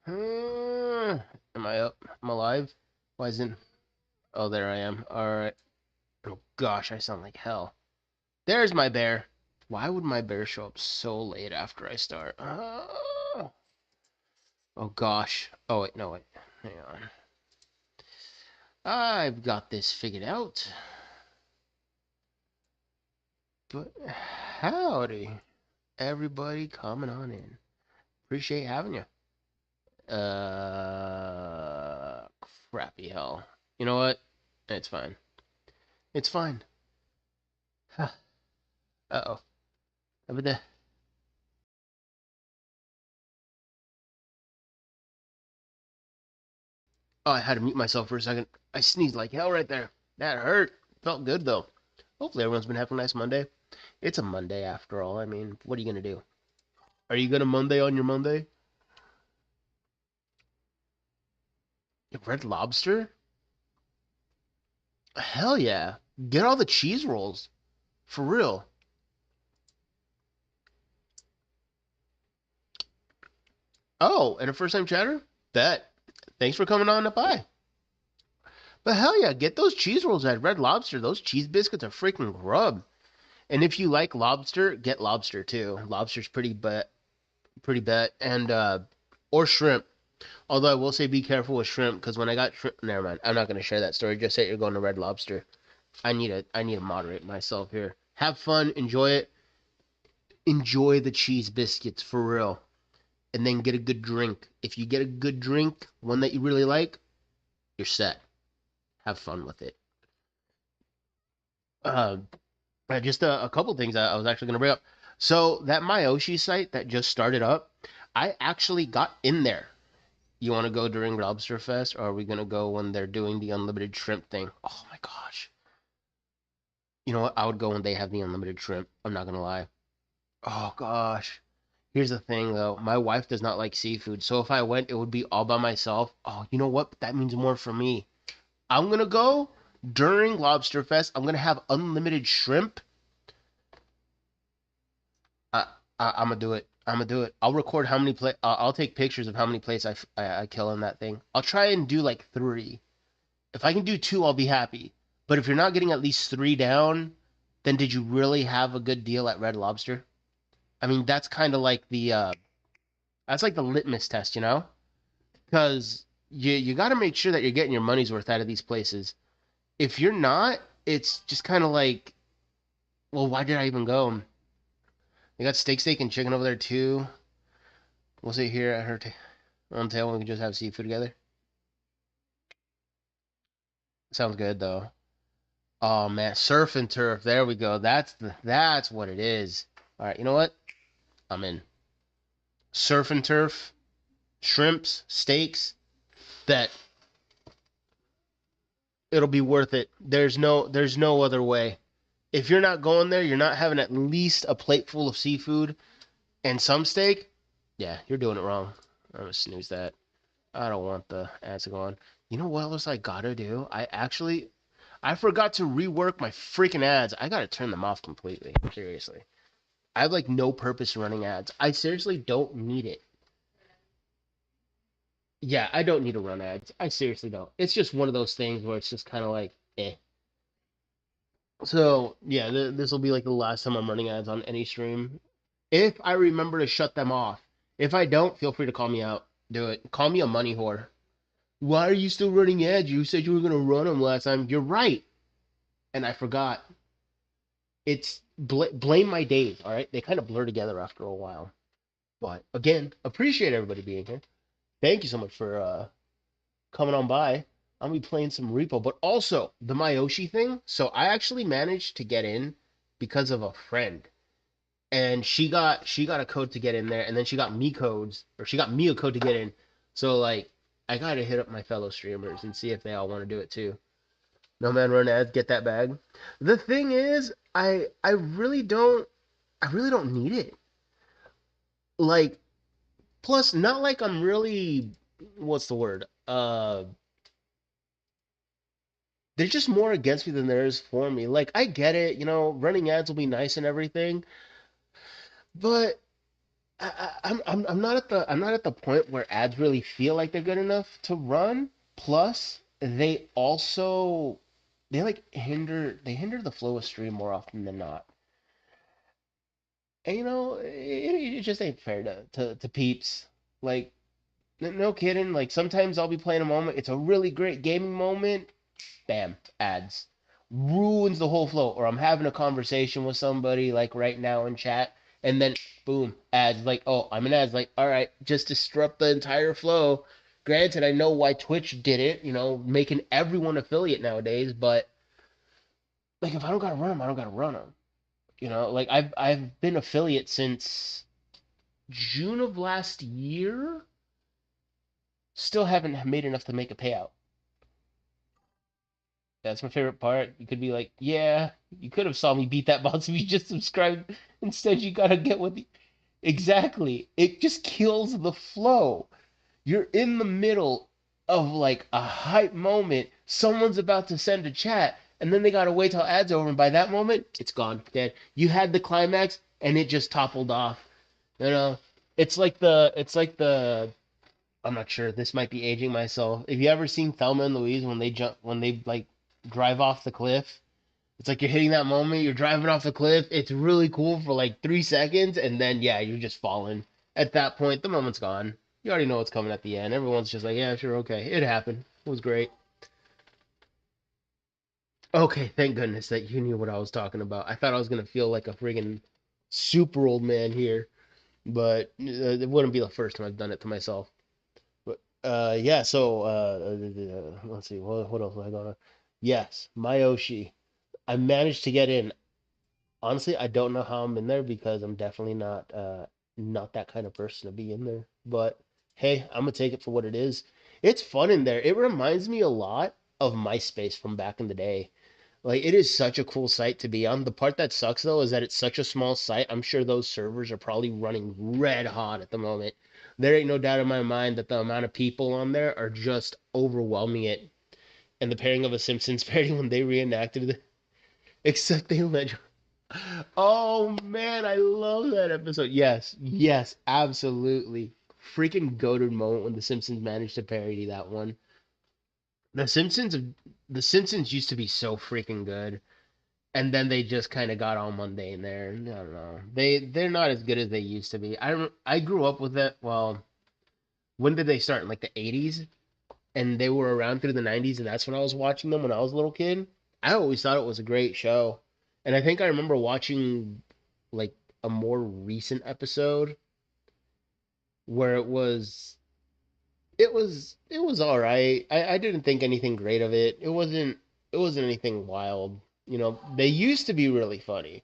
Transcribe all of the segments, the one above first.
Am I up? I'm alive? Why isn't... Oh, there I am. Alright. Oh gosh, I sound like hell. There's my bear. Why would my bear show up so late after I start? Oh gosh. Oh wait, no wait. Hang on. I've got this figured out. But howdy. Everybody coming on in. Appreciate having you. Uh, Crappy hell. You know what? It's fine. It's fine. Uh-oh. Over there. Oh, I had to mute myself for a second. I sneezed like hell right there. That hurt. Felt good though. Hopefully everyone's been having a nice Monday. It's a Monday after all. I mean, what are you gonna do? Are you gonna Monday on your Monday? Red Lobster? Hell yeah. Get all the cheese rolls. For real. Oh, and a first time chatter? Bet. Thanks for coming on up by. But hell yeah, get those cheese rolls at Red Lobster. Those cheese biscuits are freaking grub. And if you like lobster, get lobster too. Lobster's pretty bet, and or shrimp. Although I will say be careful with shrimp because when I got shrimp, never mind. I'm not gonna share that story. Just say you're going to Red Lobster. I need to moderate myself here. Have fun, enjoy it, enjoy the cheese biscuits for real, and then get a good drink. If you get a good drink, one that you really like, you're set. Have fun with it. Uh, just a couple things I was actually gonna bring up. So that Myoshi site that just started up, I actually got in there. You want to go during Lobster Fest, or are we gonna go when they're doing the unlimited shrimp thing? Oh my gosh! You know what? I would go when they have the unlimited shrimp. I'm not gonna lie. Oh gosh. Here's the thing though. My wife does not like seafood, so if I went, it would be all by myself. Oh, you know what? That means more for me. I'm gonna go during Lobster Fest. I'm gonna have unlimited shrimp. I, I'm gonna do it. I'm gonna do it. I'll record how many play. I'll take pictures of how many plates I kill in that thing. I'll try and do like 3. If I can do 2, I'll be happy. But if you're not getting at least 3 down, then did you really have a good deal at Red Lobster? I mean, that's like the litmus test, you know? Because you got to make sure that you're getting your money's worth out of these places. If you're not, it's just kind of like, well, why did I even go? They got steak and chicken over there too. We'll sit here at her on the table and we can just have seafood together. Sounds good though. Oh man, surf and turf. There we go. That's what it is. All right, you know what? I'm in. Surf and turf, shrimps, steaks. That it'll be worth it. There's no other way. If you're not going there, you're not having at least a plate full of seafood and some steak. Yeah, you're doing it wrong. I'm gonna snooze that. I don't want the ads to go on. You know what else I gotta do? I forgot to rework my freaking ads. I gotta turn them off completely. Seriously. I have like no purpose running ads. I seriously don't need it. Yeah, I don't need to run ads. I seriously don't. It's just one of those things where it's just kind of like, eh. So yeah, this will be like the last time I'm running ads on any stream. If I remember to shut them off. If I don't, feel free to call me out. Do it. Call me a money whore. Why are you still running ads? You said you were gonna run them last time. You're right, and I forgot. It's blame my days. All right, they kind of blur together after a while. But again, appreciate everybody being here. Thank you so much for coming on by. I'm gonna be playing some Repo, but also the Myoshi thing. So I actually managed to get in because of a friend, and she got a code to get in there, and then she got me codes, or she got me a code to get in. So like, I gotta hit up my fellow streamers and see if they all want to do it too. No man, run ads, get that bag. The thing is, I really don't need it. Like, plus, not like I'm really, what's the word? There's just more against me than there is for me. Like, I get it, running ads will be nice and everything, but I'm not at the point where ads really feel like they're good enough to run. Plus, they like hinder the flow of stream more often than not. And it just ain't fair to peeps. Like, no kidding. Like sometimes I'll be playing a moment. It's a really great gaming moment. Bam, ads. Ruins the whole flow. Or I'm having a conversation with somebody like right now in chat, and then boom, ads. Like, oh, I'm in ads. Like, all right, just disrupt the entire flow. Granted, I know why Twitch did it, making everyone affiliate nowadays, but like if I don't gotta run them, I don't gotta run them. Like I've been affiliate since June of last year. Still haven't made enough to make a payout. That's my favorite part. You could be like, yeah, you could have saw me beat that boss if you just subscribed. Instead, you gotta get with the. Exactly. It just kills the flow. You're in the middle of like a hype moment. Someone's about to send a chat, and then they gotta wait till ads over, and by that moment, it's gone, dead. You had the climax, and it just toppled off. You know, it's like the. I'm not sure. This might be aging myself. Have you ever seen Thelma and Louise when they like drive off the cliff? It's like you're hitting that moment, you're driving off the cliff. It's really cool for like 3 seconds, and then yeah, you're just falling. At that point, the moment's gone. You already know what's coming at the end. Everyone's just like, yeah, sure, okay, it happened. It was great. Okay, thank goodness that you knew what I was talking about. I thought I was gonna feel like a friggin' super old man here, but it wouldn't be the first time I've done it to myself. But yeah. So let's see, what else was I gonna? Yes, Mayoshi. I managed to get in. Honestly, I don't know how I'm in there because I'm definitely not that kind of person to be in there. But hey, I'm gonna take it for what it is. It's fun in there. It reminds me a lot of MySpace from back in the day. Like it is such a cool site to be on. The part that sucks though is that it's such a small site. I'm sure those servers are probably running red hot at the moment. There ain't no doubt in my mind that the amount of people on there are just overwhelming it. And the pairing of a Simpsons parody when they reenacted it, except they let. Oh man, I love that episode. Yes, yes, absolutely. Freaking goated moment when the Simpsons managed to parody that one. The Simpsons, the Simpsons used to be so freaking good, and then they just kind of got all mundane there. I don't know. They're not as good as they used to be. I grew up with it. Well, when did they start? In like the 80s, and they were around through the 90s, and that's when I was watching them when I was a little kid. I always thought it was a great show. And I think I remember watching like a more recent episode where it was all right. I didn't think anything great of it. It wasn't anything wild. They used to be really funny.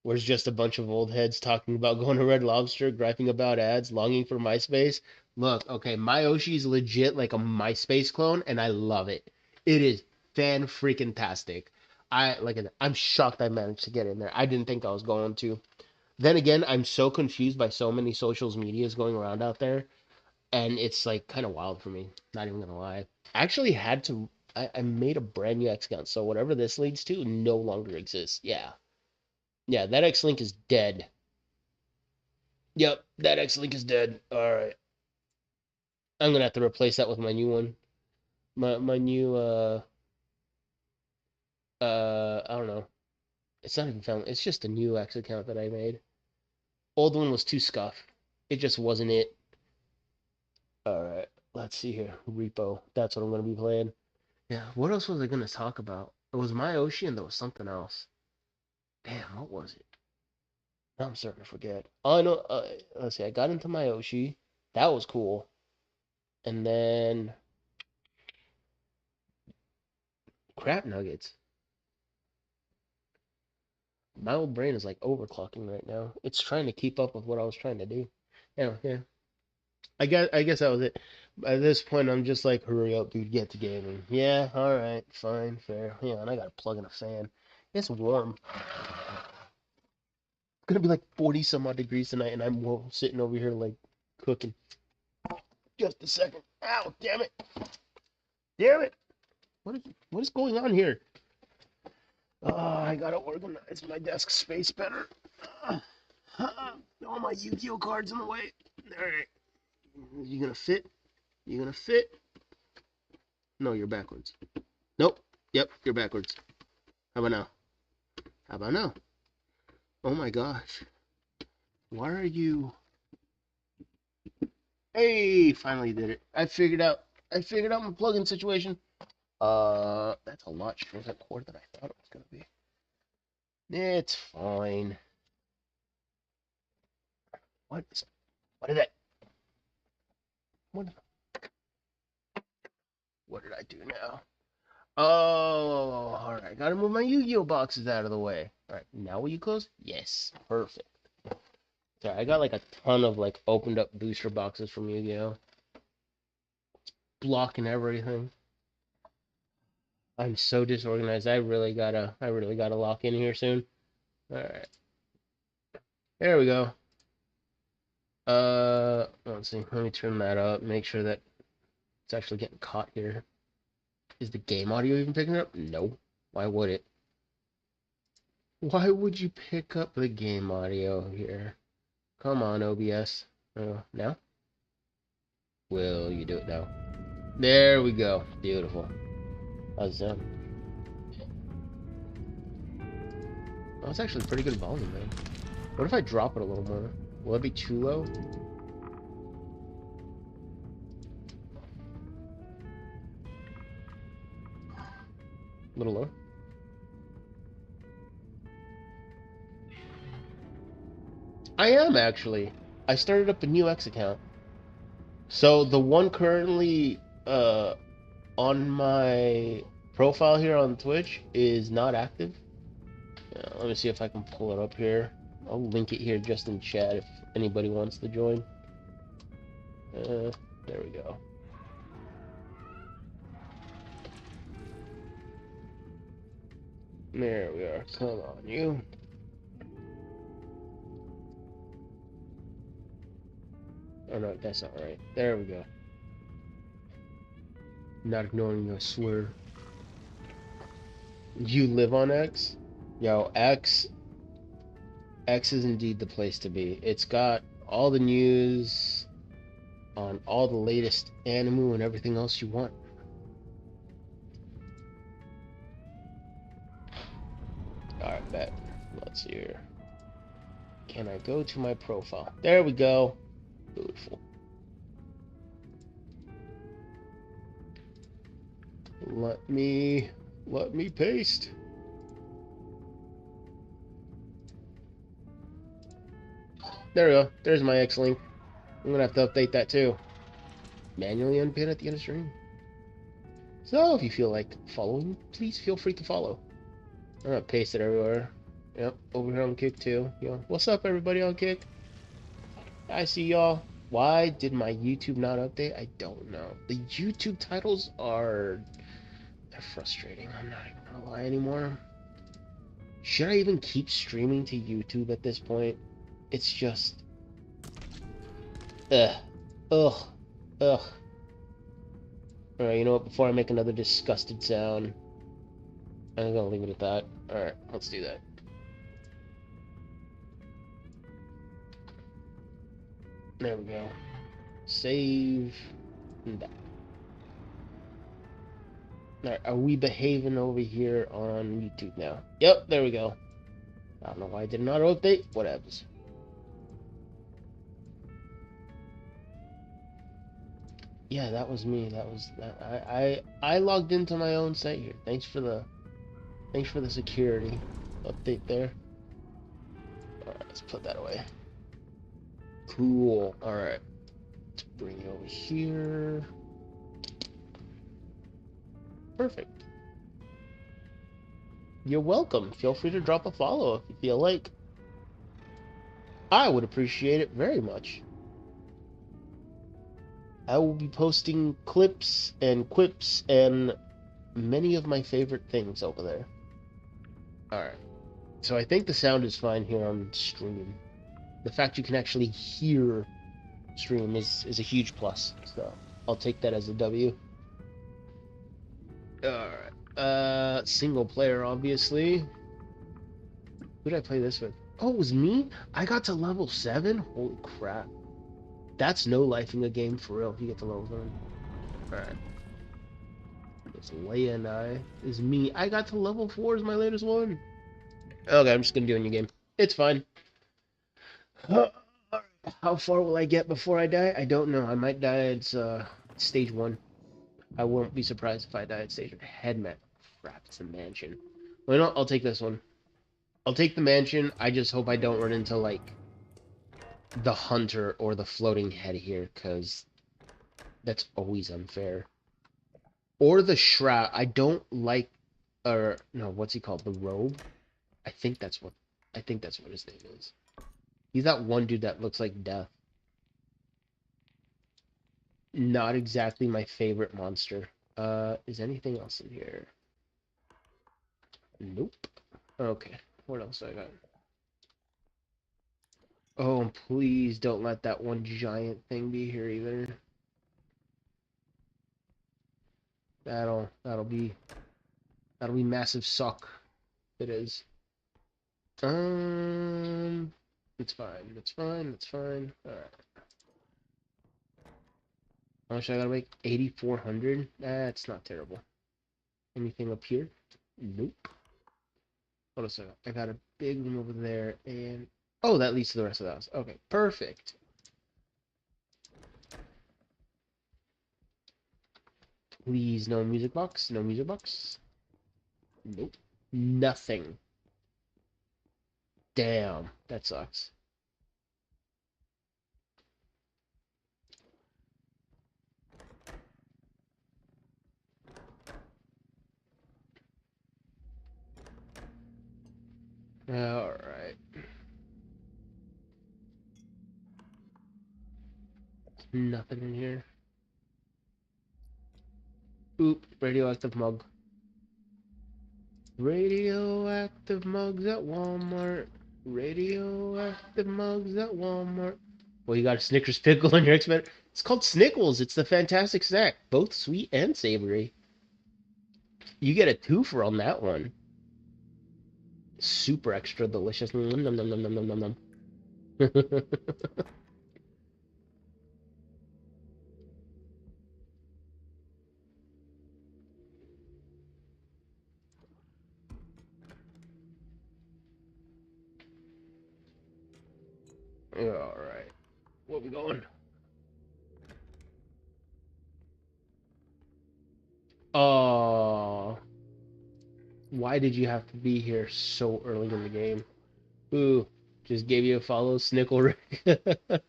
Where it's just a bunch of old heads talking about going to Red Lobster, griping about ads, longing for MySpace. Look, okay, Myoshi's legit like a MySpace clone, and I love it. It is fan freaking tastic. I'm shocked I managed to get in there. I didn't think I was going to. Then again, I'm so confused by so many socials medias going around out there, and it's like kind of wild for me. Not even gonna lie. I actually had to. I made a brand new X account, so whatever this leads to no longer exists. Yeah, yeah, that X link is dead. Yep, that X link is dead. All right, I'm gonna have to replace that with my new one. My new I don't know. It's not even found. It's just a new X account that I made. Old one was too scuff. It just wasn't it. All right, let's see here. Repo. That's what I'm gonna be playing. Yeah. What else was I gonna talk about? It was my Ocean. There was something else. Damn, what was it? Now I'm starting to forget. Oh, I know. Let's see. I got into my Oshi. That was cool. And then crap nuggets. My old brain is like overclocking right now. It's trying to keep up with what I was trying to do. Yeah, yeah. I guess that was it. At this point, I'm just like, hurry up, dude, get to gaming. Yeah, all right, fine, fair. Yeah, and I gotta plug in a fan. It's warm. It's gonna be like 40 some odd degrees tonight, and I'm sitting over here like cooking. Just a second. Ow, damn it. Damn it. What is going on here? Oh, I gotta organize my desk space better. All my Yu-Gi-Oh cards in the way. Alright. You gonna fit? You gonna fit? No, you're backwards. Nope. Yep, you're backwards. How about now? How about now? Oh my gosh. Why are you... Hey, finally did it. I figured out my plug-in situation. That's a lot shorter cord than I thought it was gonna be. It's fine. What is... What did I... What, what did I do now? Oh, alright. Gotta move my Yu-Gi-Oh boxes out of the way. Alright, now will you close? Yes. Perfect. Sorry, I got like a ton of like opened up booster boxes from Yu-Gi-Oh. Blocking everything. I'm so disorganized. I really gotta lock in here soon. Alright. There we go. Let's see. Let me turn that up. Make sure that it's actually getting caught here. Is the game audio even picking it up? No. Why would it? Why would you pick up the game audio here? Come on, OBS. Now? Will you do it now? There we go. Beautiful. How's that? Oh, it's actually pretty good volume, man. What if I drop it a little more? Will it be too low? A little low? I am, actually. I started up a new X account. So the one currently on my profile here on Twitch is not active. Let me see if I can pull it up here. I'll link it here just in chat if anybody wants to join. There we go. There we are. Come on, you. Oh no, that's not right. There we go. Not ignoring you, I swear. You live on X? Yo, X is indeed the place to be. It's got all the news on all the latest anime and everything else you want. Alright, bet. Let's see here. Can I go to my profile? There we go. Beautiful. Let me paste. There we go. There's my X link. I'm gonna have to update that too. Manually unpin at the end of stream. So if you feel like following, please feel free to follow. I'm gonna paste it everywhere. Yep, over here on Kick too. Yo, what's up everybody on Kick? I see y'all. Why did my YouTube not update? I don't know. The YouTube titles they're frustrating. I'm not even gonna lie anymore. Should I even keep streaming to YouTube at this point? It's just... Ugh. Ugh. Ugh. Alright, you know what? Before I make another disgusted sound, I'm gonna leave it at that. Alright, let's do that. There we go. Save that. Alright, are we behaving over here on YouTube now? Yep, there we go. I don't know why I did not update. What happens? Yeah, that was me. That was that. I logged into my own site here. Thanks for the security update there. Alright, let's put that away. Cool. Alright. Let's bring it over here. Perfect. You're welcome. Feel free to drop a follow if you feel like. I would appreciate it very much. I will be posting clips and quips and many of my favorite things over there. Alright. So I think the sound is fine here on stream. The fact you can actually hear stream is a huge plus. So I'll take that as a W. Alright. Single player, obviously. Who did I play this with? Oh, it was me? I got to level 7? Holy crap. That's no lifing a game for real if you get to level 7. Alright. It's Leia and I. Is me. I got to level 4 is my latest one. Okay, I'm just gonna do a new game. It's fine. How far will I get before I die? I don't know. I might die at stage 1. I won't be surprised if I die at stage 1. Headman. Crap, it's a mansion. Well, you know, I'll take this one. I'll take the mansion. I just hope I don't run into, like, the hunter or the floating head here, because that's always unfair. Or the shroud. I don't like, or, no, what's he called? The robe? I think that's what, I think that's what his name is. He's that one dude that looks like death. Not exactly my favorite monster. Is anything else in here? Nope. Okay. What else I got? Oh, please don't let that one giant thing be here either. That'll be massive suck. It is. It's fine. It's fine. It's fine. All right. How much I gotta make? 8,400. That's not terrible. Anything up here? Nope. What else I got? I got a big room over there, and oh, that leads to the rest of the house. Okay, perfect. Please, no music box. No music box. Nope. Nothing. Damn, that sucks. Alright. Nothing in here. Oop, radioactive mug. Radioactive mugs at Walmart. Radioactive mugs at Walmart. Well, you got a Snickers pickle in your X-Men. It's called Snickles. It's the fantastic snack. Both sweet and savory. You get a twofer on that one. Super extra delicious. Nom, nom, nom, nom, nom, nom, nom. Alright. Where we going? Oh, why did you have to be here so early in the game? Ooh, just gave you a follow, Snickle Rick.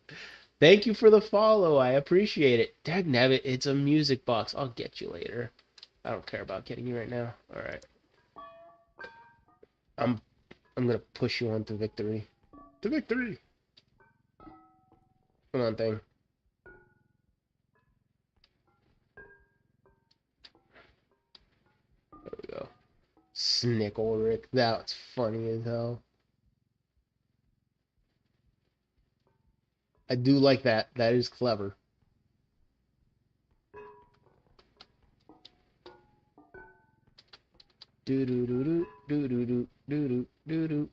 Thank you for the follow. I appreciate it. Dagnabbit, it's a music box. I'll get you later. I don't care about getting you right now. All right. I'm I'm gonna push you on to victory. To victory. Come on, thing. There we go. Snickle Rick. That's funny as hell. I do like that. That is clever. Do do do do do do do do do do do.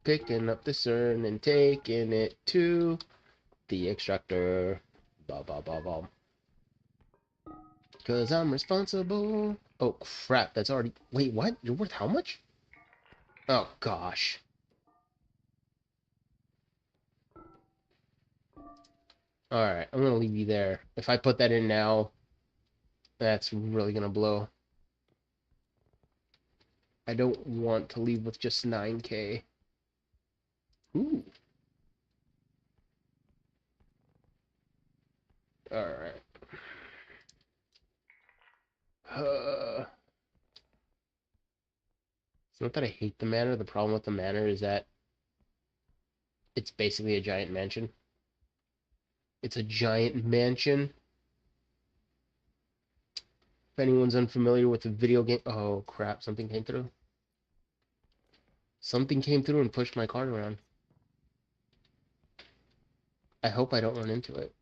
Picking up the CERN and taking it to the extractor. Ba ba ba ba. Cause I'm responsible. Oh crap, that's already. Wait, what? You're worth how much? Oh gosh. Alright, I'm gonna leave you there. If I put that in now, that's really gonna blow. I don't want to leave with just 9K. Ooh. Alright. It's not that I hate the manor. The problem with the manor is that it's basically a giant mansion. It's a giant mansion. If anyone's unfamiliar with the video game... Oh, crap. Something came through. Something came through and pushed my cart around. I hope I don't run into it.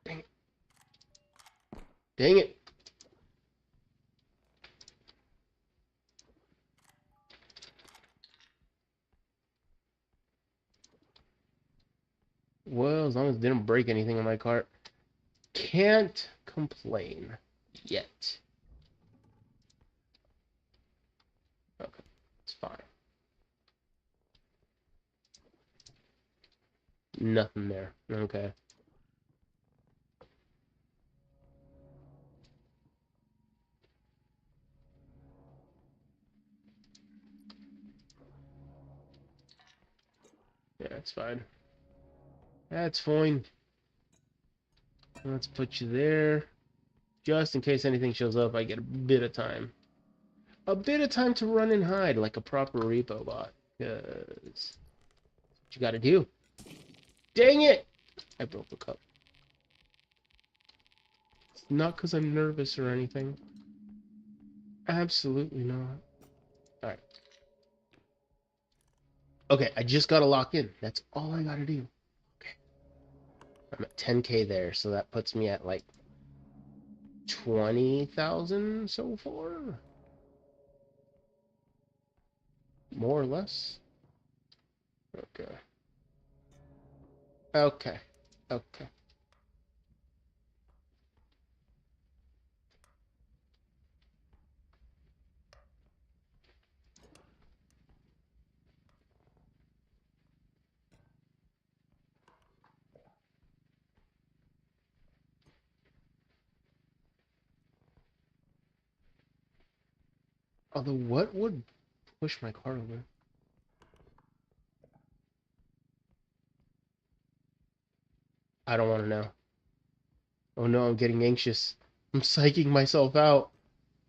Dang it. Dang it. Well, as long as it didn't break anything in my cart. Can't complain. Yet. Okay. It's fine. Nothing there. Okay. Yeah, it's fine. That's fine. Let's put you there. Just in case anything shows up, I get a bit of time. A bit of time to run and hide like a proper repo bot. Because what you gotta do. Dang it! I broke the cup. It's not because I'm nervous or anything. Absolutely not. Alright. Okay, I just gotta lock in. That's all I gotta do. Okay. I'm at 10K there, so that puts me at like 20,000 so far? More or less? Okay. Okay. Okay. Although, what would push my car over? I don't want to know. Oh no, I'm getting anxious. I'm psyching myself out.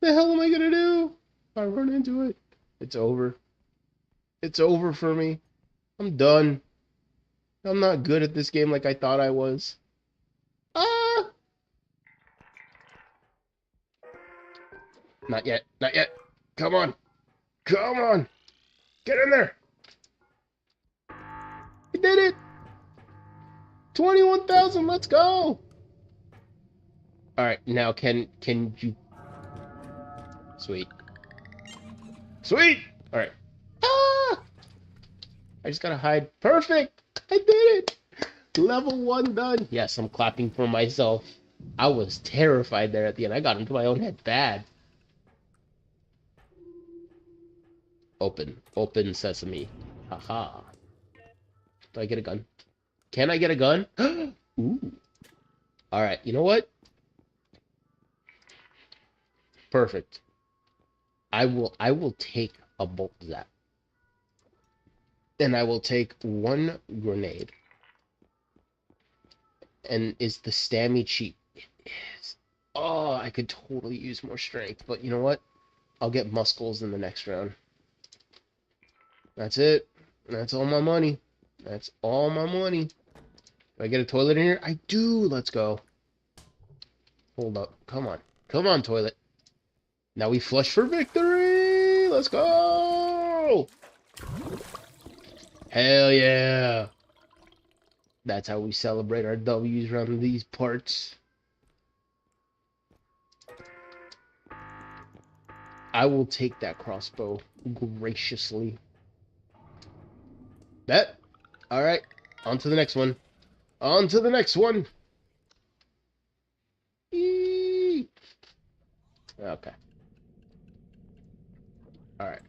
The hell am I gonna do? If I run into it. It's over. It's over for me. I'm done. I'm not good at this game like I thought I was. Ah! Not yet. Not yet. Come on. Come on. Get in there. I did it. 21,000. Let's go. All right. Now can you? Sweet. Sweet. All right. Ah! I just gotta hide. Perfect. I did it. Level 1 done. Yes, I'm clapping for myself. I was terrified there at the end. I got into my own head bad. Open. Open sesame. Haha. Do I get a gun? Can I get a gun? Ooh. Alright, you know what? Perfect. I will take a bolt zap. And I will take one grenade. And is the stammy cheap? It is. Oh, I could totally use more strength. But you know what? I'll get muscles in the next round. That's it. That's all my money. That's all my money. Do I get a toilet in here? I do. Let's go. Hold up. Come on. Come on, toilet. Now we flush for victory. Let's go. Hell yeah. That's how we celebrate our W's around these parts. I will take that crossbow graciously. That. All right. On to the next one. On to the next one. Eee. Okay. All right.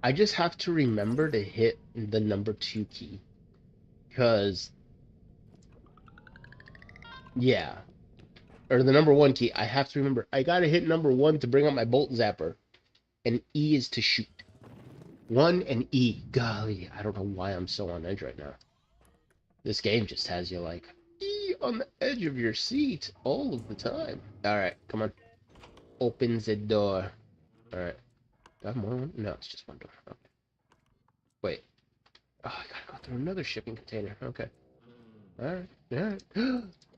I just have to remember to hit the number 2 key. Because, yeah. Or the number 1 key. I have to remember. I gotta hit number 1 to bring up my bolt zapper. And E is to shoot. 1 and E. Golly, I don't know why I'm so on edge right now. This game just has you like E on the edge of your seat all of the time. Alright, come on. Open the door. Alright. Do I have more one? No, it's just one door. Okay. Wait. Oh, I gotta go through another shipping container. Okay. Alright. Alright.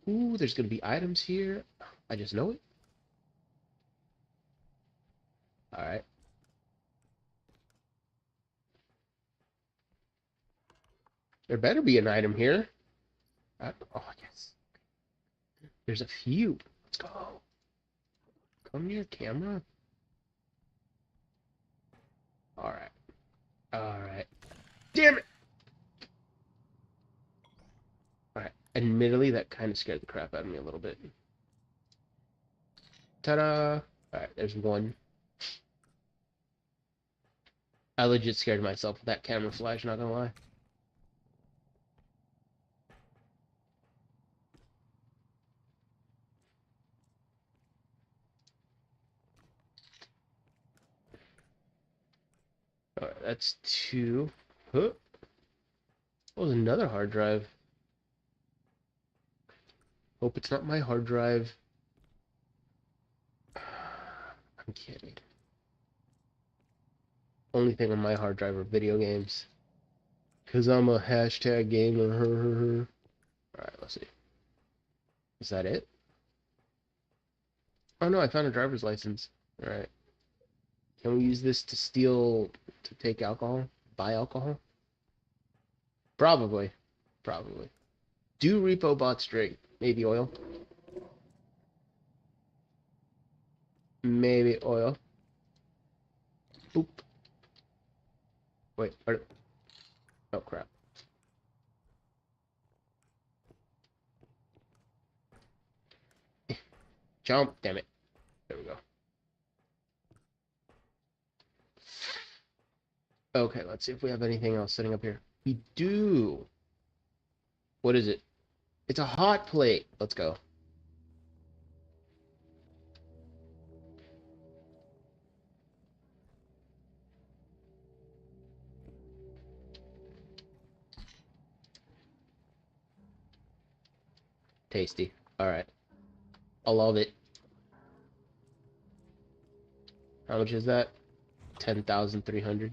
Ooh, there's gonna be items here. I just know it. Alright. There better be an item here. Oh, yes. There's a few. Let's go. Come near camera. Alright. Alright. Damn it! Admittedly, that kind of scared the crap out of me a little bit. Ta-da! Alright, there's one. I legit scared myself with that camera flash, not gonna lie. Alright, that's two. Huh? What was another hard drive? Hope it's not my hard drive. I'm kidding. Only thing on my hard drive are video games. Cause I'm a hashtag gamer. Alright, let's see. Is that it? Oh no, I found a driver's license. Alright. Can we use this to steal, to take alcohol? Buy alcohol? Probably. Probably. Do repo bots drink? Maybe oil? Maybe oil. Oop. Wait, oh crap. Jump, damn it. There we go. Okay, let's see if we have anything else sitting up here. We do. What is it? It's a hot plate. Let's go. Tasty. Alright. I love it. How much is that? 10,300.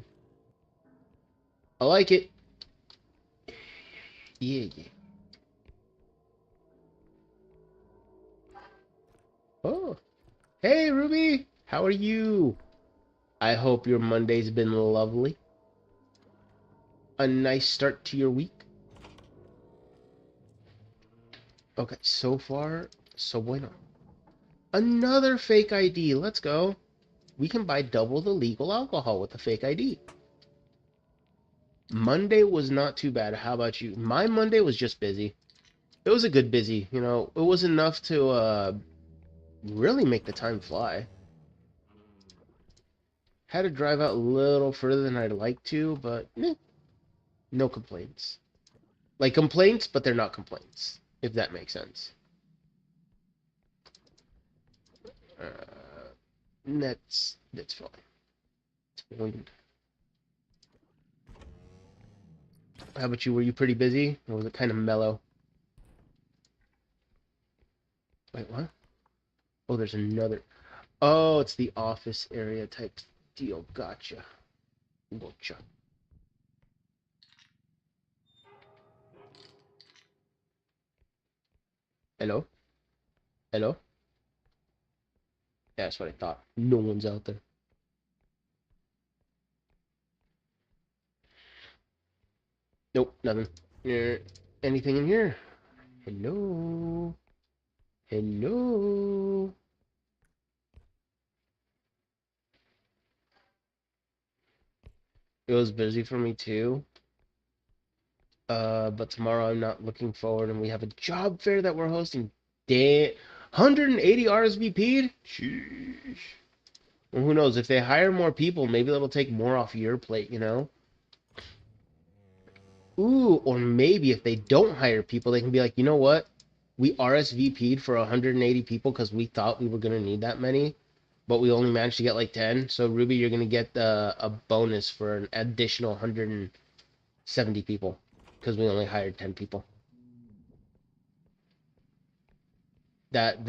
I like it. Yeah, yeah. Oh. Hey, Ruby. How are you? I hope your Monday's been lovely. A nice start to your week. Okay, so far, so bueno. Another fake ID. Let's go. We can buy double the legal alcohol with the fake ID. Monday was not too bad. How about you? My Monday was just busy. It was a good busy. You know, it was enough to really make the time fly. Had to drive out a little further than I'd like to, but no complaints. Like complaints, but they're not complaints, if that makes sense. That's fine. It's fine. How about you? Were you pretty busy, or was it kind of mellow? Wait, what? Oh, there's another. Oh, it's the office area type deal. Gotcha. Gotcha. Hello? Hello? Yeah, that's what I thought. No one's out there. Nope, nothing. Anything in here? Hello? Hello? It was busy for me too. But tomorrow I'm not looking forward, and we have a job fair that we're hosting. 180 RSVP'd? Sheesh. Well, who knows? If they hire more people, maybe that'll take more off your plate, you know? Ooh, or maybe if they don't hire people, they can be like, you know what? We RSVP'd for 180 people because we thought we were going to need that many, but we only managed to get like 10. So, Ruby, you're going to get a bonus for an additional 170 people because we only hired 10 people. That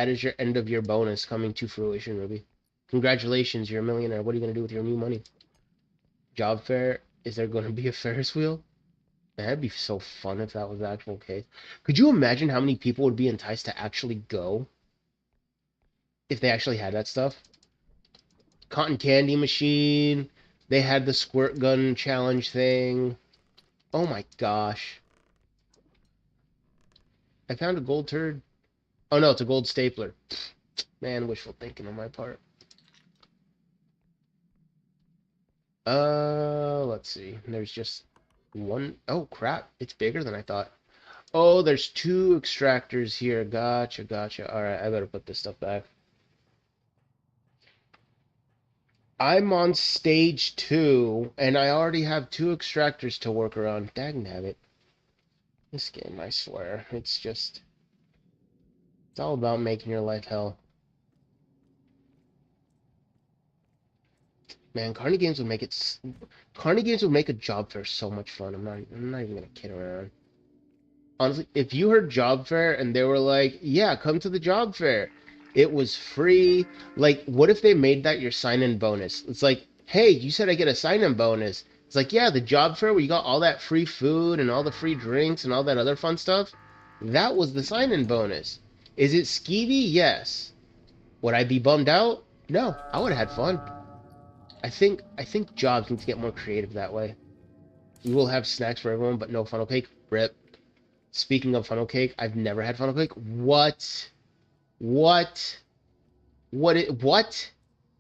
is your end of year bonus coming to fruition, Ruby. Congratulations, you're a millionaire. What are you going to do with your new money? Job fair? Is there going to be a Ferris wheel? Man, that'd be so fun if that was the actual case. Could you imagine how many people would be enticed to actually go if they actually had that stuff? Cotton candy machine. They had the squirt gun challenge thing. Oh my gosh. I found a gold turd. Oh no, it's a gold stapler. Man, wishful thinking on my part. Let's see. There's just one. Oh crap, it's bigger than I thought. Oh, there's two extractors here. Gotcha, gotcha. All right, I better put this stuff back. I'm on stage 2, and I already have two extractors to work around. Dagnabbit. This game, I swear, it's all about making your life hell. Man, Carney games would make it. Carney games would make a job fair so much fun. I'm not even gonna kid around. Honestly, if you heard job fair and they were like, "Yeah, come to the job fair," it was free. Like, what if they made that your sign-in bonus? It's like, "Hey, you said I get a sign-in bonus." It's like, "Yeah, the job fair where you got all that free food and all the free drinks and all that other fun stuff. That was the sign-in bonus." Is it skeevy? Yes. Would I be bummed out? No, I would have had fun. I think jobs need to get more creative that way. We will have snacks for everyone, but no funnel cake. Rip. Speaking of funnel cake, I've never had funnel cake. What? What? What?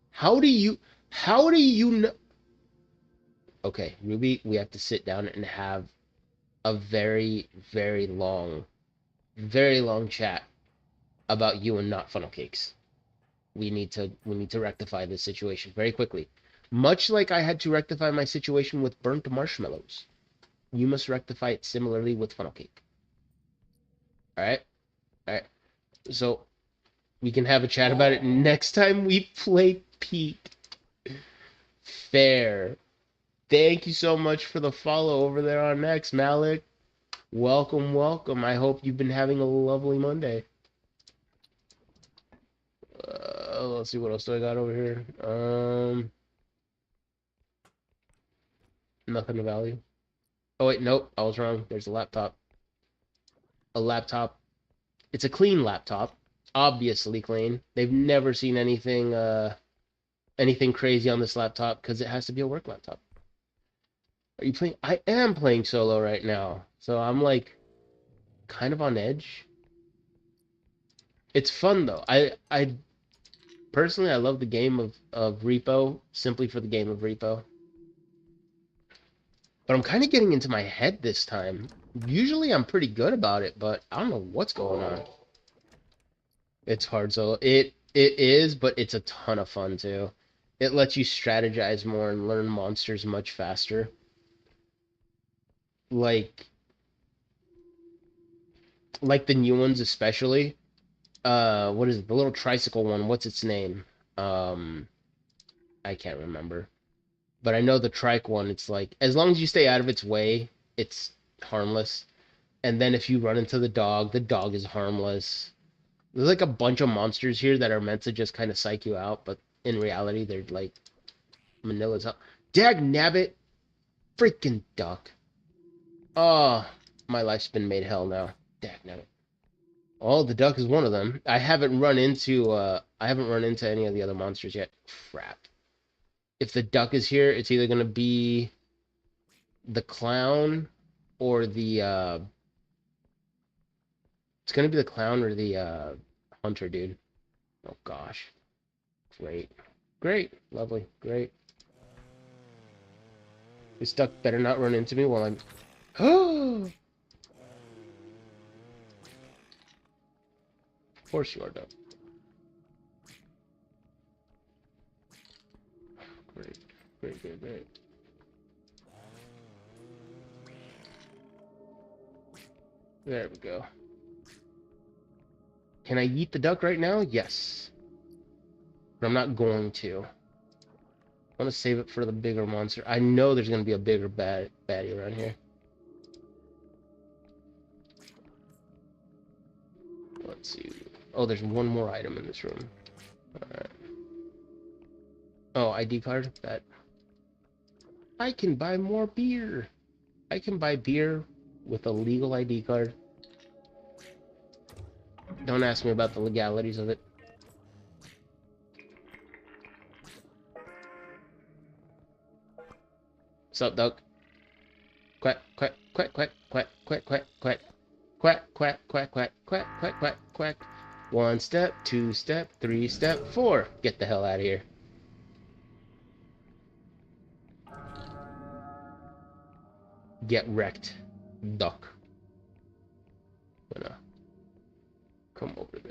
How do you how do you know? Okay, Ruby, we have to sit down and have a very, very long chat about you and not funnel cakes. We need to rectify this situation very quickly. Much like I had to rectify my situation with burnt marshmallows. You must rectify it similarly with funnel cake. All right? All right. So we can have a chat about it next time we play Pete. Fair. Thank you so much for the follow over there on X, Malik. Welcome, welcome. I hope you've been having a lovely Monday. Let's see what else do I got over here. Nothing of value. Oh wait, nope, I was wrong. There's a laptop. A laptop. It's a clean laptop. Obviously clean. They've never seen anything crazy on this laptop because it has to be a work laptop. Are you playing? I am playing solo right now. So I'm like kind of on edge. It's fun though. I personally I love the game of Repo simply for the game of Repo. But I'm kind of getting into my head this time. Usually I'm pretty good about it, but I don't know what's going on. It's hard solo. It is, but it's a ton of fun too. It lets you strategize more and learn monsters much faster. Like like the new ones especially. What is it? The little tricycle one, what's its name? Um I can't remember. But I know the trike one, it's like as long as you stay out of its way, it's harmless. And then if you run into the dog is harmless. There's like a bunch of monsters here that are meant to just kind of psych you out, but in reality they're like Manila's hell. Dag nabbit! Freaking duck. Oh, my life's been made hell now. Dag nabbit. Oh, the duck is one of them. I haven't run into any of the other monsters yet. Crap. If the duck is here, it's either gonna be the clown or the it's gonna be the clown or the hunter dude. Oh gosh. Great. Great. Lovely. Great. This duck better not run into me while I'm Oh, of course you are, duck. Great. Great, great, great. There we go. Can I eat the duck right now? Yes. But I'm not going to. I want to save it for the bigger monster. I know there's going to be a bigger baddie around here. Let's see. Oh, there's one more item in this room. Alright. Oh, ID card? That. I can buy more beer. I can buy beer with a legal ID card. Don't ask me about the legalities of it. What's up, duck? Quack, quack, quack, quack, quack, quack, quack, quack. Quack, quack, quack, quack, quack, quack, quack, quack. One step, two step, three step, four. Get the hell out of here. Get wrecked, duck.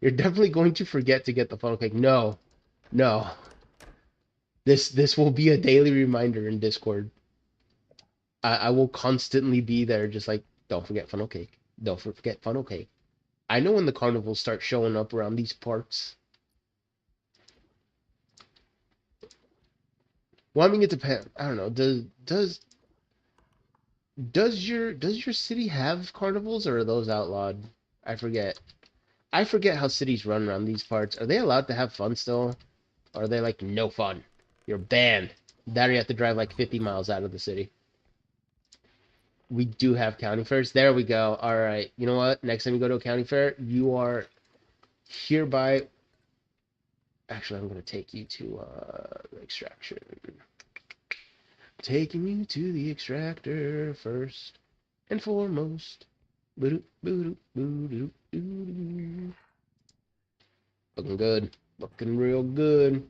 You're definitely going to forget to get the funnel cake. No, no. This will be a daily reminder in Discord. I will constantly be there, just like, don't forget funnel cake. Don't forget funnel cake. I know when the carnivals start showing up around these parts. Well, I mean, it depends. I don't know. Does your city have carnivals, or are those outlawed? I forget. I forget how cities run around these parts. Are they allowed to have fun still? Or are they like, no fun? You're banned. That or you have to drive like 50 miles out of the city. We do have county fairs. There we go. All right. You know what? Next time you go to a county fair, you are hereby. Actually, I'm going to take you to extraction. Taking you to the extractor first and foremost. Looking good. Looking real good.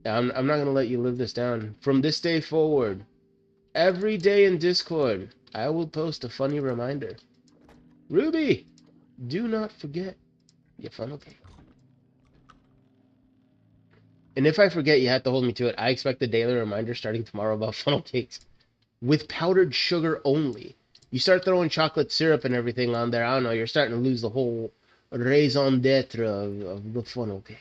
I'm not going to let you live this down. From this day forward, every day in Discord, I will post a funny reminder. Ruby, do not forget your funnel cake. And if I forget, you have to hold me to it. I expect a daily reminder starting tomorrow about funnel cakes with powdered sugar only. You start throwing chocolate syrup and everything on there, I don't know, you're starting to lose the whole raison d'etre of the funnel cake.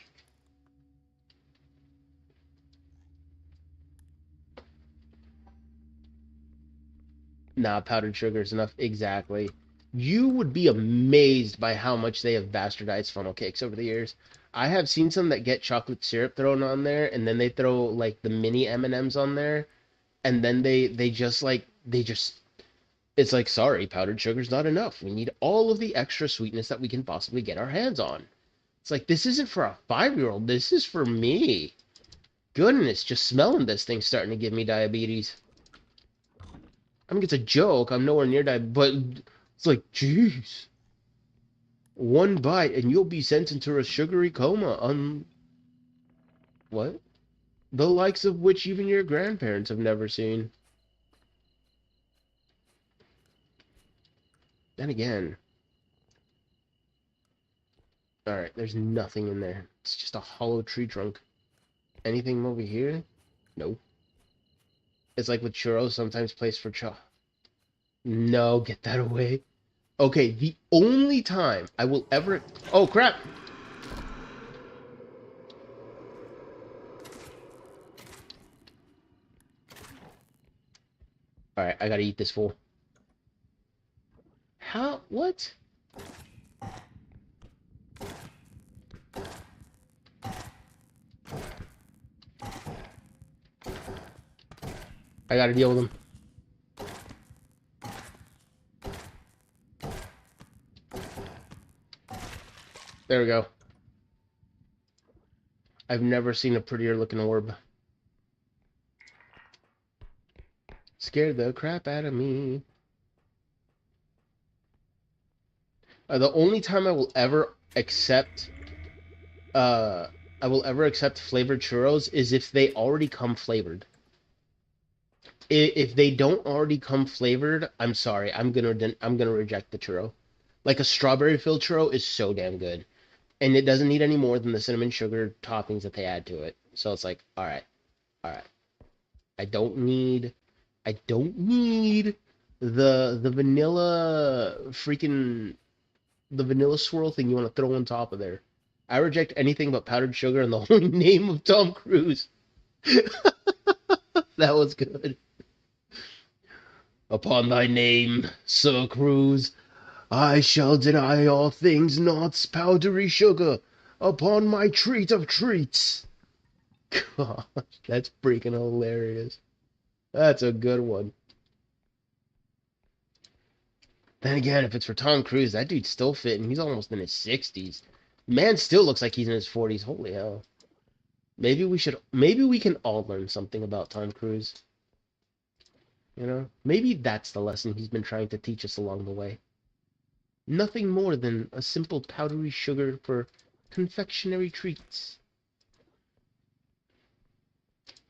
Nah, powdered sugar is enough. Exactly. You would be amazed by how much they have bastardized funnel cakes over the years. I have seen some that get chocolate syrup thrown on there, and then they throw like the mini M&Ms on there, and then they just it's like, sorry, powdered sugar's not enough. We need all of the extra sweetness that we can possibly get our hands on. It's like, this isn't for a 5-year-old. This is for me. Goodness, just smelling this thing's starting to give me diabetes. I mean, it's a joke. I'm nowhere near diabetes, but it's like, jeez. One bite and you'll be sent into a sugary coma on what? The likes of which even your grandparents have never seen. Then again, alright, there's nothing in there. It's just a hollow tree trunk. Anything over here? Nope. It's like with churros, sometimes placed for No, get that away. Okay, the only time I will ever... Oh, crap! Alright, I gotta eat this fool. How? What? I gotta deal with him. There we go. I've never seen a prettier looking orb. Scared the crap out of me. The only time I will ever accept uh flavored churros is if they already come flavored. If they don't already come flavored, I'm sorry. I'm gonna reject the churro. Like a strawberry filled churro is so damn good. And it doesn't need any more than the cinnamon sugar toppings that they add to it. So it's like, all right. All right. I don't need the vanilla freaking the vanilla swirl thing you want to throw on top of there. I reject anything but powdered sugar in the holy name of Tom Cruise. That was good. Upon thy name, Sir Cruz, I shall deny all things not powdery sugar upon my treat of treats. Gosh, that's freaking hilarious. That's a good one. Then again, if it's for Tom Cruise, that dude's still fit, and he's almost in his 60s. Man still looks like he's in his 40s. Holy hell. Maybe we can all learn something about Tom Cruise. You know? Maybe that's the lesson he's been trying to teach us along the way. Nothing more than a simple powdery sugar for confectionery treats.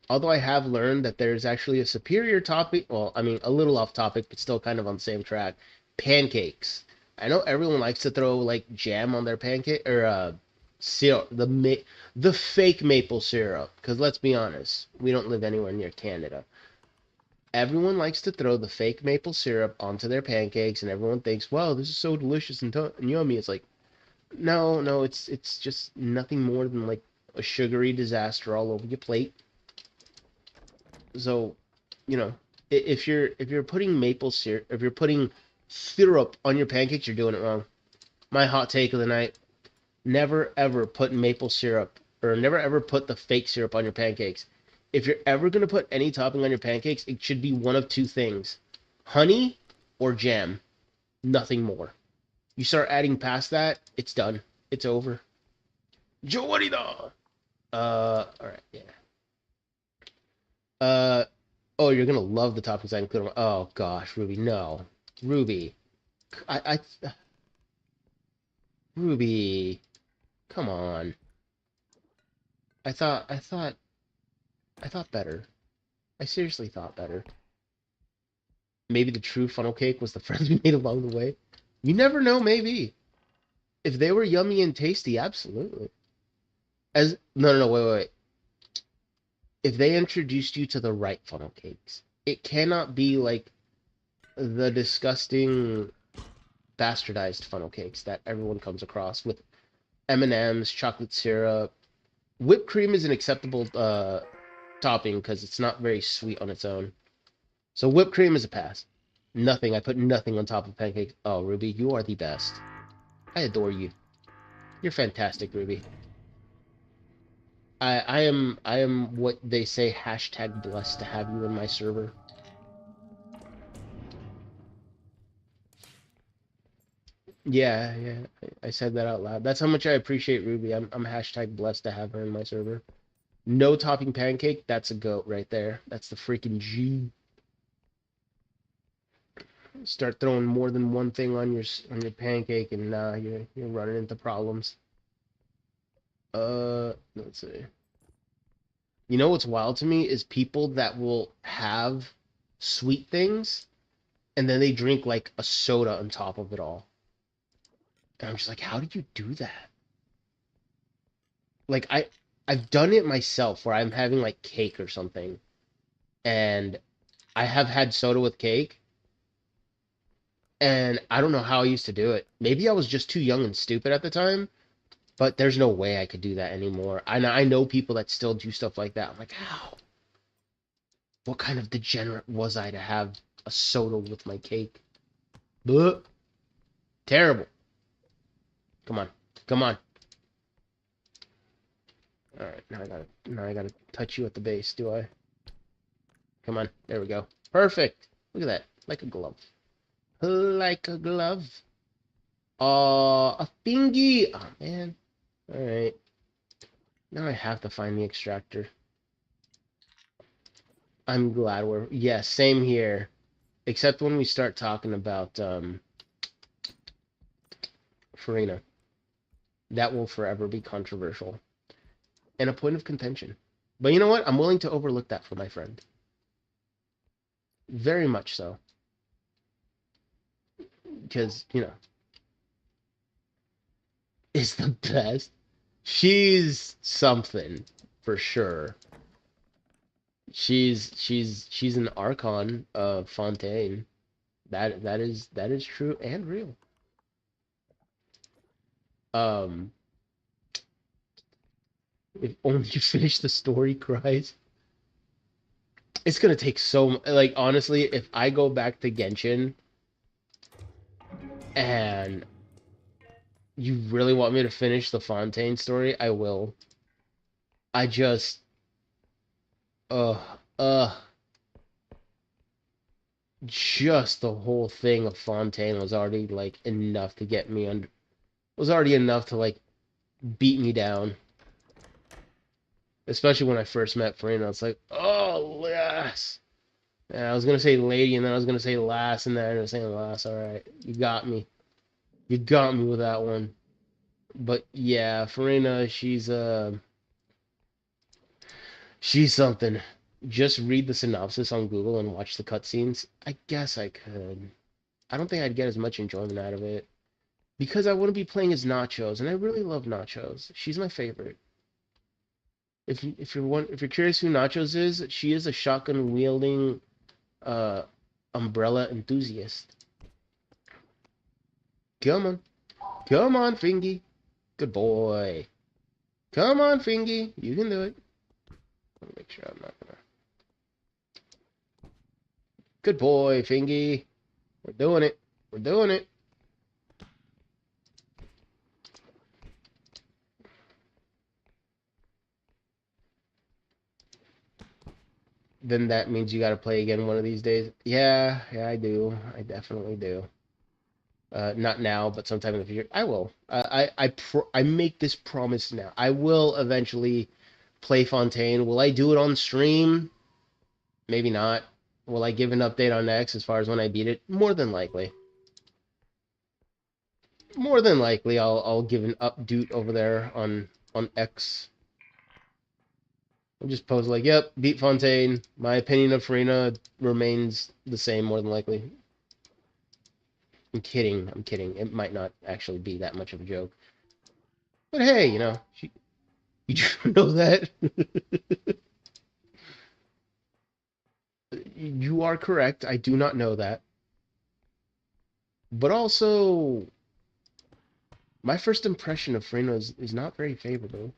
Although I have learned that there's actually a superior topic, well, I mean, a little off topic, but still kind of on the same track. Pancakes. I know everyone likes to throw like jam on their pancake or syrup, the fake maple syrup. Because let's be honest, we don't live anywhere near Canada. Everyone likes to throw the fake maple syrup onto their pancakes, and everyone thinks, "Wow, this is so delicious and yummy." It's like, no, no, it's just nothing more than like a sugary disaster all over your plate. So, you know, if you're putting maple syrup, if you're putting syrup on your pancakes, you're doing it wrong. My hot take of the night: never ever put maple syrup or never ever put the fake syrup on your pancakes. If you're ever gonna put any topping on your pancakes, it should be one of two things: honey or jam. Nothing more. You start adding past that, it's done. It's over. Jorida. All right, yeah. Uh, oh, you're gonna love the toppings I include. Oh gosh, Ruby, no, Ruby, I, Ruby, come on. I thought, I thought, I thought better. I seriously thought better. Maybe the true funnel cake was the friends we made along the way. You never know, maybe. If they were yummy and tasty, absolutely. As no, no, no, wait. If they introduced you to the right funnel cakes, it cannot be like the disgusting bastardized funnel cakes that everyone comes across with M&Ms, chocolate syrup. Whipped cream is an acceptable topping because it's not very sweet on its own. So whipped cream is a pass. Nothing. I put nothing on top of pancakes. Oh, Ruby, you are the best. I adore you. You're fantastic, Ruby. I am what they say hashtag blessed to have you in my server. Yeah, yeah. I said that out loud. That's how much I appreciate Ruby. I'm hashtag blessed to have her in my server. No topping pancake, that's a goat right there. That's the freaking G. Start throwing more than one thing on your pancake, and you're running into problems. Let's see. You know what's wild to me is people that will have sweet things and then they drink like a soda on top of it all. And I'm just like, how did you do that? Like I've done it myself where I'm having like cake or something, and I have had soda with cake, and I don't know how I used to do it. Maybe I was just too young and stupid at the time, but there's no way I could do that anymore. I know people that still do stuff like that. I'm like, how? What kind of degenerate was I to have a soda with my cake? Blech. Terrible. Come on. Come on. All right, now I gotta touch you at the base, do I? Come on. There we go. Perfect. Look at that. Like a glove. Like a glove. A thingy. Oh man. All right. Now I have to find the extractor. I'm glad we're yeah, same here. Except when we start talking about Farina. That will forever be controversial and a point of contention. But you know what? I'm willing to overlook that for my friend. Very much so. Because, is the best. She's something for sure. She's an archon of Fontaine. That is true and real. Um, if only you finish the story, cries. It's gonna take so like honestly, if I go back to Genshin and you really want me to finish the Fontaine story, I will. I just uh uh just the whole thing of Fontaine was already like enough to get me under was already enough to like beat me down. Especially when I first met Farina, it's like, oh yes. And I was gonna say lady, and then I was gonna say lass, and then I was saying lass. All right, you got me. You got me with that one. But yeah, Farina, she's something. Just read the synopsis on Google and watch the cutscenes. I guess I could. I don't think I'd get as much enjoyment out of it. Because I want to be playing as Nachos, and I really love Nachos. She's my favorite. If you're curious who Nachos is, she is a shotgun wielding uh umbrella enthusiast. Come on. Come on, Fingy. Good boy. Come on, Fingy. You can do it. Let me make sure I'm not gonna. Good boy, Fingy. We're doing it. We're doing it. Then that means you got to play again one of these days. Yeah, I do. I definitely do. Not now, but sometime in the future. I will. I make this promise now. I will eventually play Fontaine. Will I do it on stream? Maybe not. Will I give an update on X as far as when I beat it? More than likely. More than likely, I'll give an update over there on X. I'll just post like, yep, beat Fontaine. My opinion of Farina remains the same, more than likely. I'm kidding. I'm kidding. It might not actually be that much of a joke. But hey, you do know that. You are correct. I do not know that. But also, my first impression of Farina is not very favorable.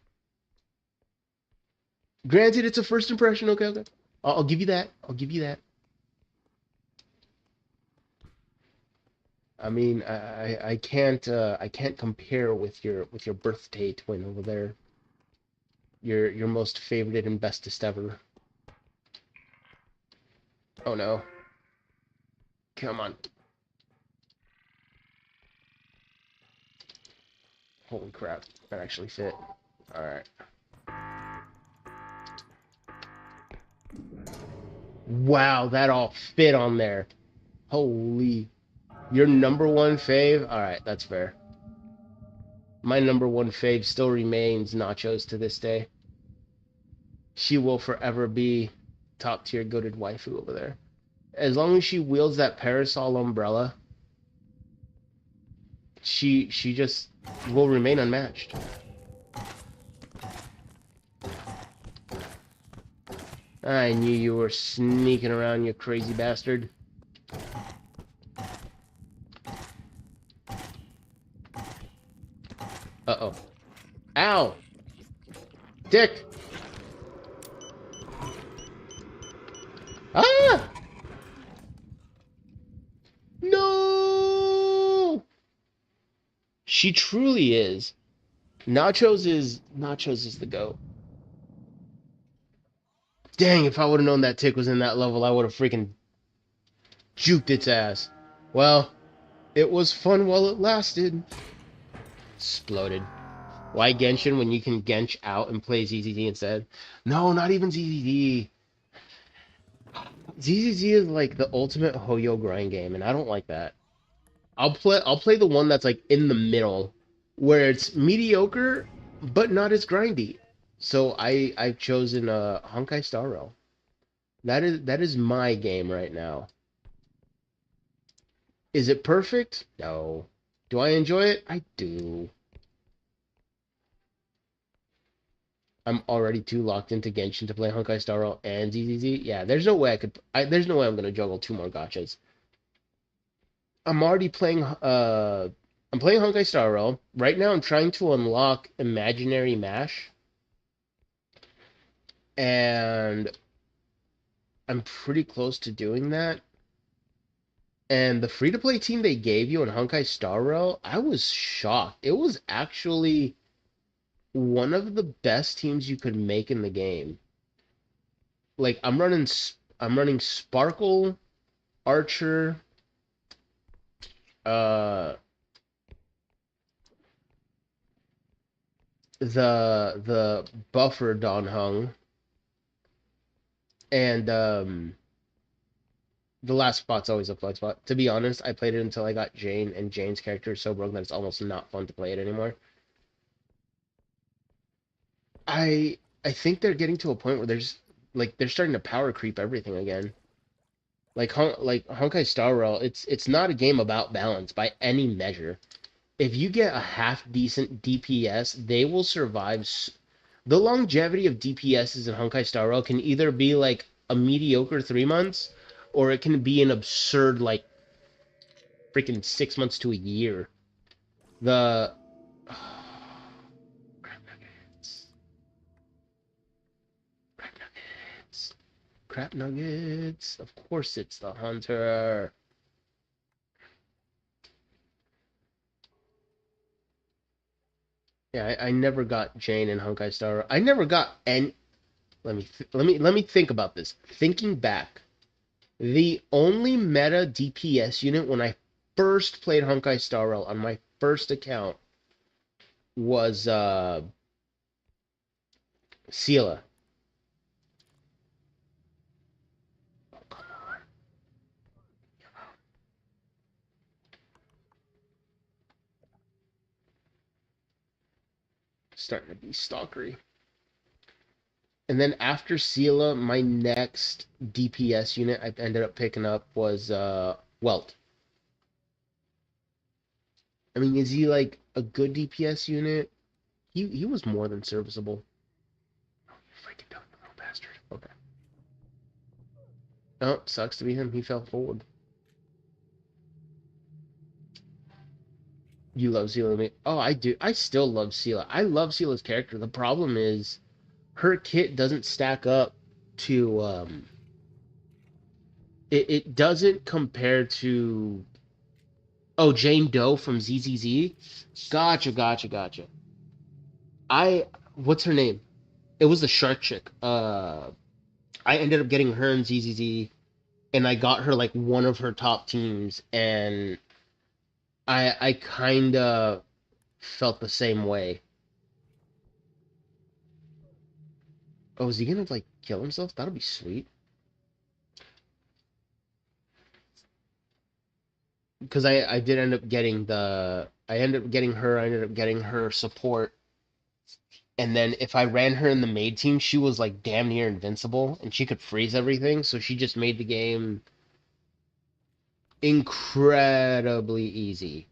Granted, it's a first impression. Okay, okay. I'll give you that. I'll give you that. I mean, I can't compare with your birthday twin over there. Your most favorited and bestest ever. Oh no. Come on. Holy crap. That actually fit. Alright. Wow, that all fit on there. Holy. Your number one fave? Alright, that's fair. My number one fave still remains Nachos to this day. She will forever be top tier goated waifu over there. As long as she wields that parasol umbrella, she just will remain unmatched. I knew you were sneaking around, you crazy bastard. Uh-oh. Ow! Dick! Ah! No! She truly is. Nachos is the GOAT. Dang, if I would have known that tick was in that level, I would have freaking juked its ass. Well, it was fun while it lasted. Exploded. Why Genshin when you can Gensh out and play ZZZ instead? No, not even ZZZ. ZZZ is like the ultimate Hoyo grind game, and I don't like that. I'll play the one that's like in the middle, where it's mediocre but not as grindy. So I've chosen Honkai Star Rail. That is my game right now. Is it perfect? No. Do I enjoy it? I do. I'm already too locked into Genshin to play Honkai Star Rail and ZZZ. Yeah, there's no way I could. There's no way I'm gonna juggle two more gachas. I'm already playing. I'm playing Honkai Star Rail right now. I'm trying to unlock Imaginary Mash, and I'm pretty close to doing that. And the free-to-play team they gave you in Honkai Star Rail, I was shocked. It was actually one of the best teams you could make in the game. Like I'm running Sparkle, Archer, uh the buffer Don Hung, and the last spot's always a flex spot. To be honest, I played it until I got Jane, and Jane's character is so broken that it's almost not fun to play it anymore. I I think they're getting to a point where they're starting to power creep everything again. Like Honkai Star Rail, it's not a game about balance by any measure. if you get a half decent DPS, they will survive. The longevity of DPSs in Honkai Star Rail can either be like a mediocre 3 months, or it can be an absurd like freaking 6 months to a year. The crap nuggets, crap nuggets, crap nuggets. Of course, it's the hunter. Yeah, I never got Jane in Honkai Star Rail. I never got any. Let me think about this. Thinking back, the only meta DPS unit when I first played Honkai Star Rail on my first account was Sela. Oh, come on. Starting to be stalkery. And then after Sela, my next DPS unit I ended up picking up was Welt. I mean, is he like a good DPS unit? He was more than serviceable. Oh, you freaking dumb little bastard. Okay. Oh, sucks to be him. He fell forward. You love Sela, mate. Oh, I do. I still love Sela. I love Sela's character. The problem is her kit doesn't stack up to it doesn't compare to Jane Doe from ZZZ. Gotcha. I what's her name? It was the shark chick. I ended up getting her in ZZZ, and I got her like one of her top teams, and I kind of felt the same way. Oh, is he gonna like kill himself? That'll be sweet. Because I did end up getting I ended up getting her. I ended up getting her support, and then if I ran her in the maid team, she was like damn near invincible, and she could freeze everything. So she just made the game incredibly easy.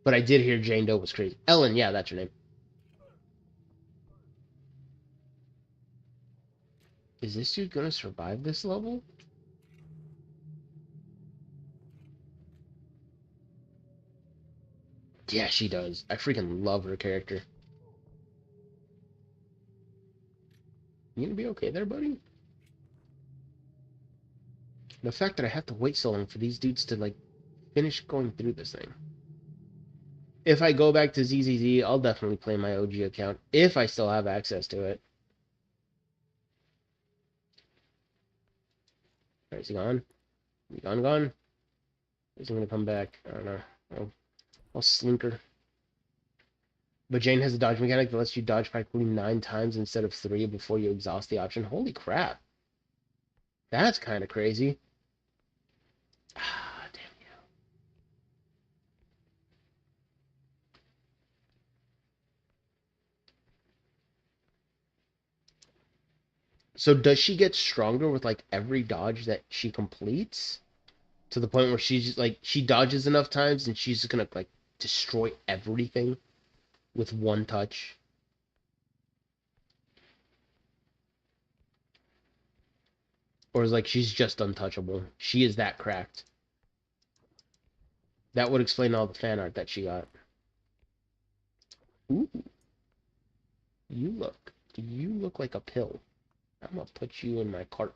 But I did hear Jane Doe was crazy. Ellen, yeah, that's her name. Is this dude gonna survive this level? Yeah, she does. I freaking love her character. You gonna be okay there, buddy? The fact that I have to wait so long for these dudes to like finish going through this thing. If I go back to ZZZ, I'll definitely play my OG account if I still have access to it. Is he gone? Is he gone? Is he gonna come back? I don't know. I'll slinker. But Jane has a dodge mechanic that lets you dodge practically 9 times instead of 3 before you exhaust the option. Holy crap. That's kind of crazy. Ah, damn you. So does she get stronger with like every dodge that she completes? To the point where she's like she dodges enough times and she's just gonna like destroy everything with one touch. Or is like she's just untouchable. She is that cracked. That would explain all the fan art that she got. Ooh, you look like a pill. I'm gonna put you in my cart.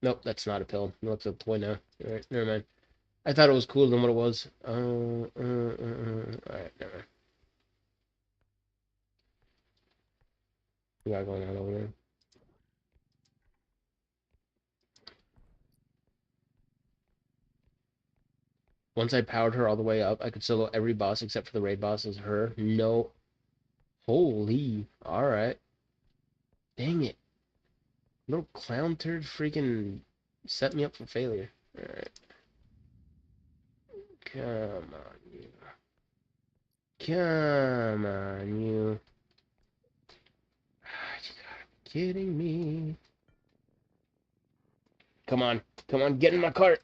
Nope, that's not a pill. No, it's a toy now. Alright, never mind. I thought it was cooler than what it was. Alright, never mind. We got going on over there. Once I powered her all the way up, I could solo every boss except for the raid boss as her. No. Holy. Alright. Dang it. Little clown turd freaking set me up for failure. Alright. Come on, you. Come on, you. You gotta be kidding me. Come on. Come on, get in my cart.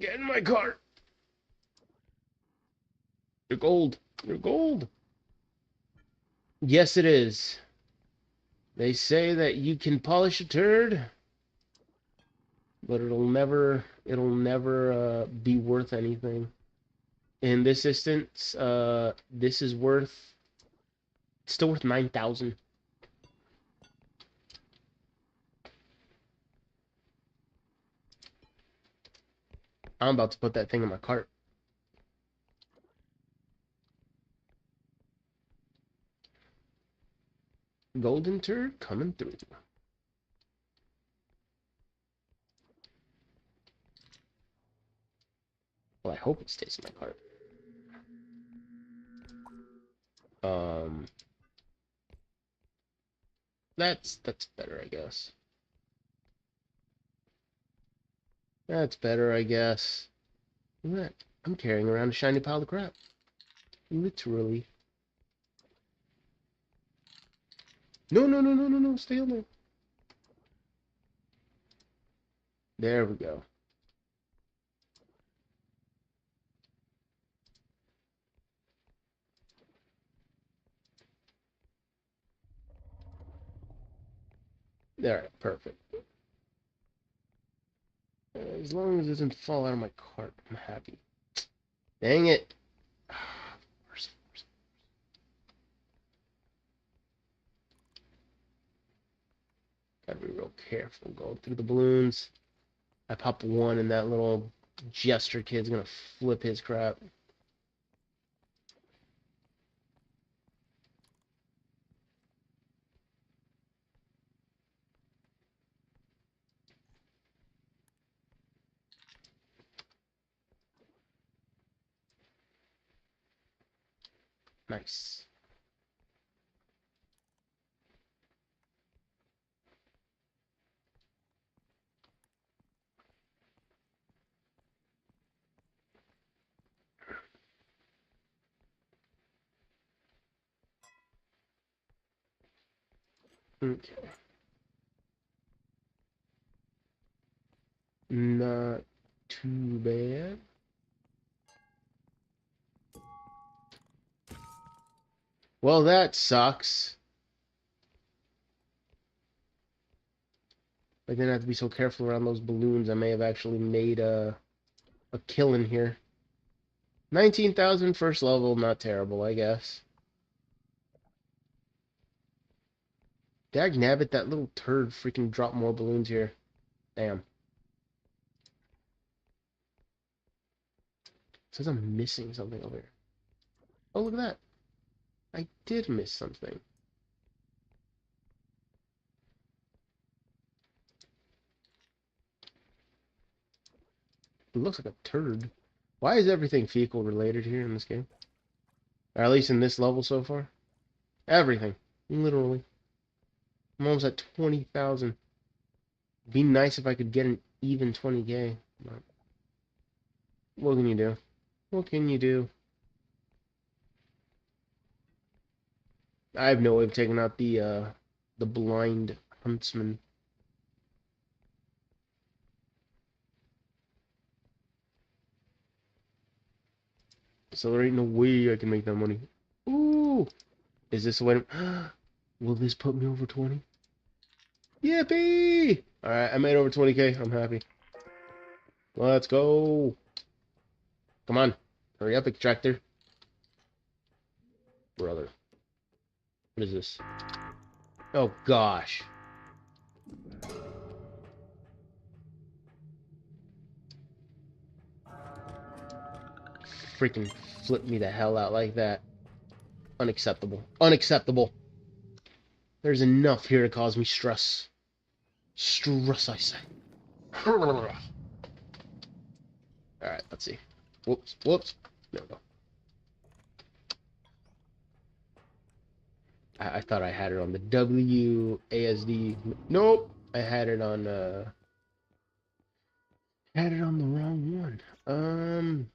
Get in my cart. You're gold. You're gold. Yes, it is. They say that you can polish a turd, but it'll never be worth anything. In this instance, this is worth, it's still worth 9,000. I'm about to put that thing in my cart. Golden turd coming through. Well, I hope it stays in my cart. Um, that's better, I guess. That's better, I guess. Look at that. I'm carrying around a shiny pile of crap. Literally. No, no, no, no, no, no. Stay on there. There we go. There, perfect. As long as it doesn't fall out of my cart, I'm happy. Dang it. Gotta be real careful going through the balloons. I pop one and that little jester kid's gonna flip his crap. Nice. Okay. Not too bad. Well, that sucks. I didn't have to be so careful around those balloons. I may have actually made a killing here. 19,000 first level, not terrible, I guess. Dag nabbit, that little turd freaking dropped more balloons here. Damn. Says I'm missing something over here. Oh, look at that. I did miss something. It looks like a turd. Why is everything fecal related here in this game? Or at least in this level so far? Everything. Literally. I'm almost at 20,000. Be nice if I could get an even 20k. But what can you do? What can you do? I have no way of taking out the blind huntsman. So there ain't no way I can make that money. Ooh! Is this the way to... Will this put me over 20? Yippee! Alright, I made over 20k. I'm happy. Let's go. Come on. Hurry up, extractor. Brother. What is this? Oh, gosh. Freaking flip me the hell out like that. Unacceptable. Unacceptable. There's enough here to cause me stress. Stress, I say. Alright, let's see. Whoops, whoops. There we go. I thought I had it on the WASD. Nope. I had it on the wrong one.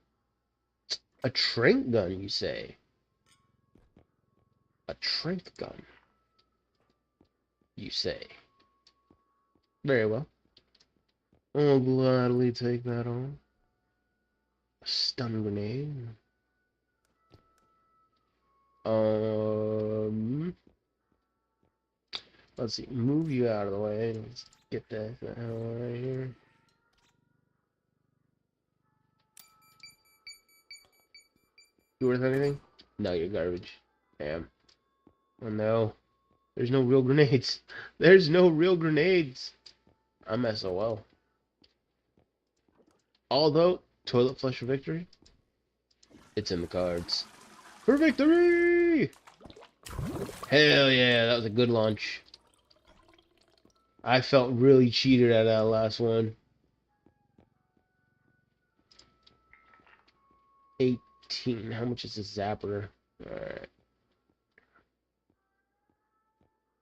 A trank gun, you say? A trank gun, you say? Very well. I'll gladly take that on. A stun grenade. Um, let's see. Move you out of the way. Let's get that right here. You worth anything? No, you're garbage. Damn. Oh no. There's no real grenades. There's no real grenades. I'm SOL. Although, toilet flush for victory, it's in the cards. For victory! Hell yeah, that was a good launch. I felt really cheated at that last one. 18. How much is this zapper?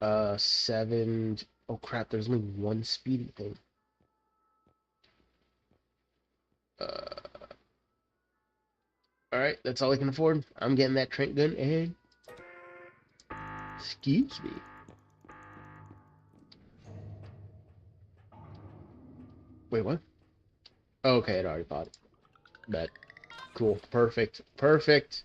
Alright. 7. Oh crap, there's only one speedy thing. Alright, that's all I can afford. I'm getting that Trent gun and... Excuse me. Wait, what? Okay, it already bought it. Bet. Cool. Perfect. Perfect.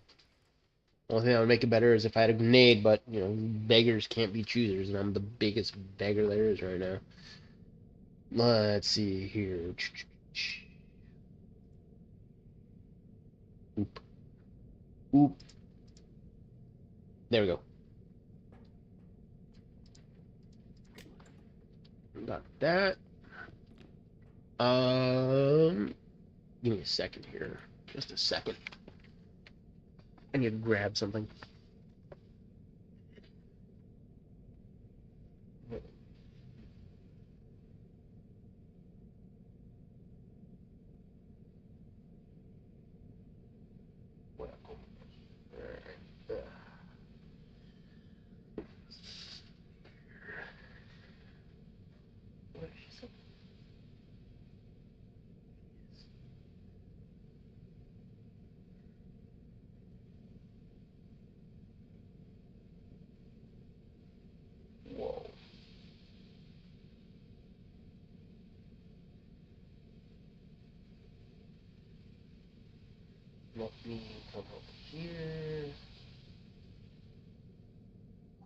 Only thing that would make it better is if I had a grenade, but, you know, beggars can't be choosers, and I'm the biggest beggar there is right now. Let's see here. Oop. Oop. There we go. Got that. Give me a second here. Just a second. I need to grab something. Whoa. Let me come over here.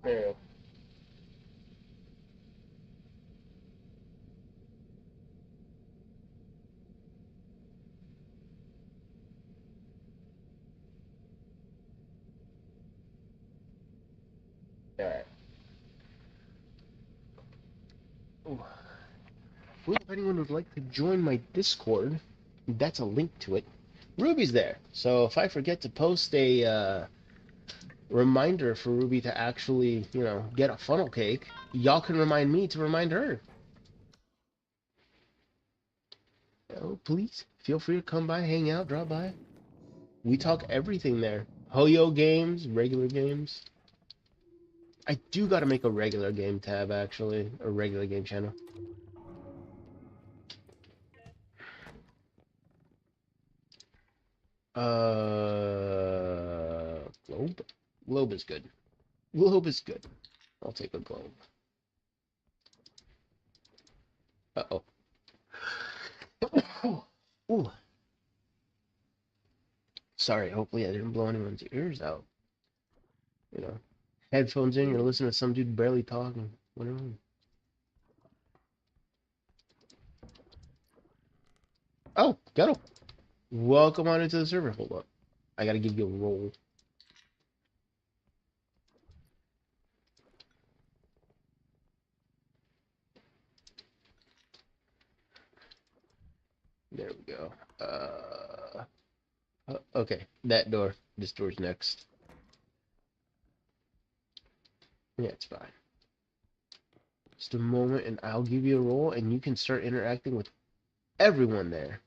There. Alright. Well, if anyone would like to join my Discord, that's a link to it. Ruby's there. So if I forget to post a reminder for Ruby to actually, you know, get a funnel cake, y'all can remind me to remind her. Oh, please, feel free to come by, hang out, drop by. We talk everything there. Hoyo games, regular games. I do gotta make a regular game tab, actually. A regular game channel. Globe? Globe is good. Globe is good. I'll take a globe. Uh-oh. Ooh. Sorry, hopefully I didn't blow anyone's ears out. You know, headphones in, you're listening to some dude barely talking. Whatever. Oh, got him. Welcome on into the server. Hold up. I gotta give you a roll. There we go. Okay, that door. This door's next. Yeah, it's fine. Just a moment, and I'll give you a roll, and you can start interacting with everyone there.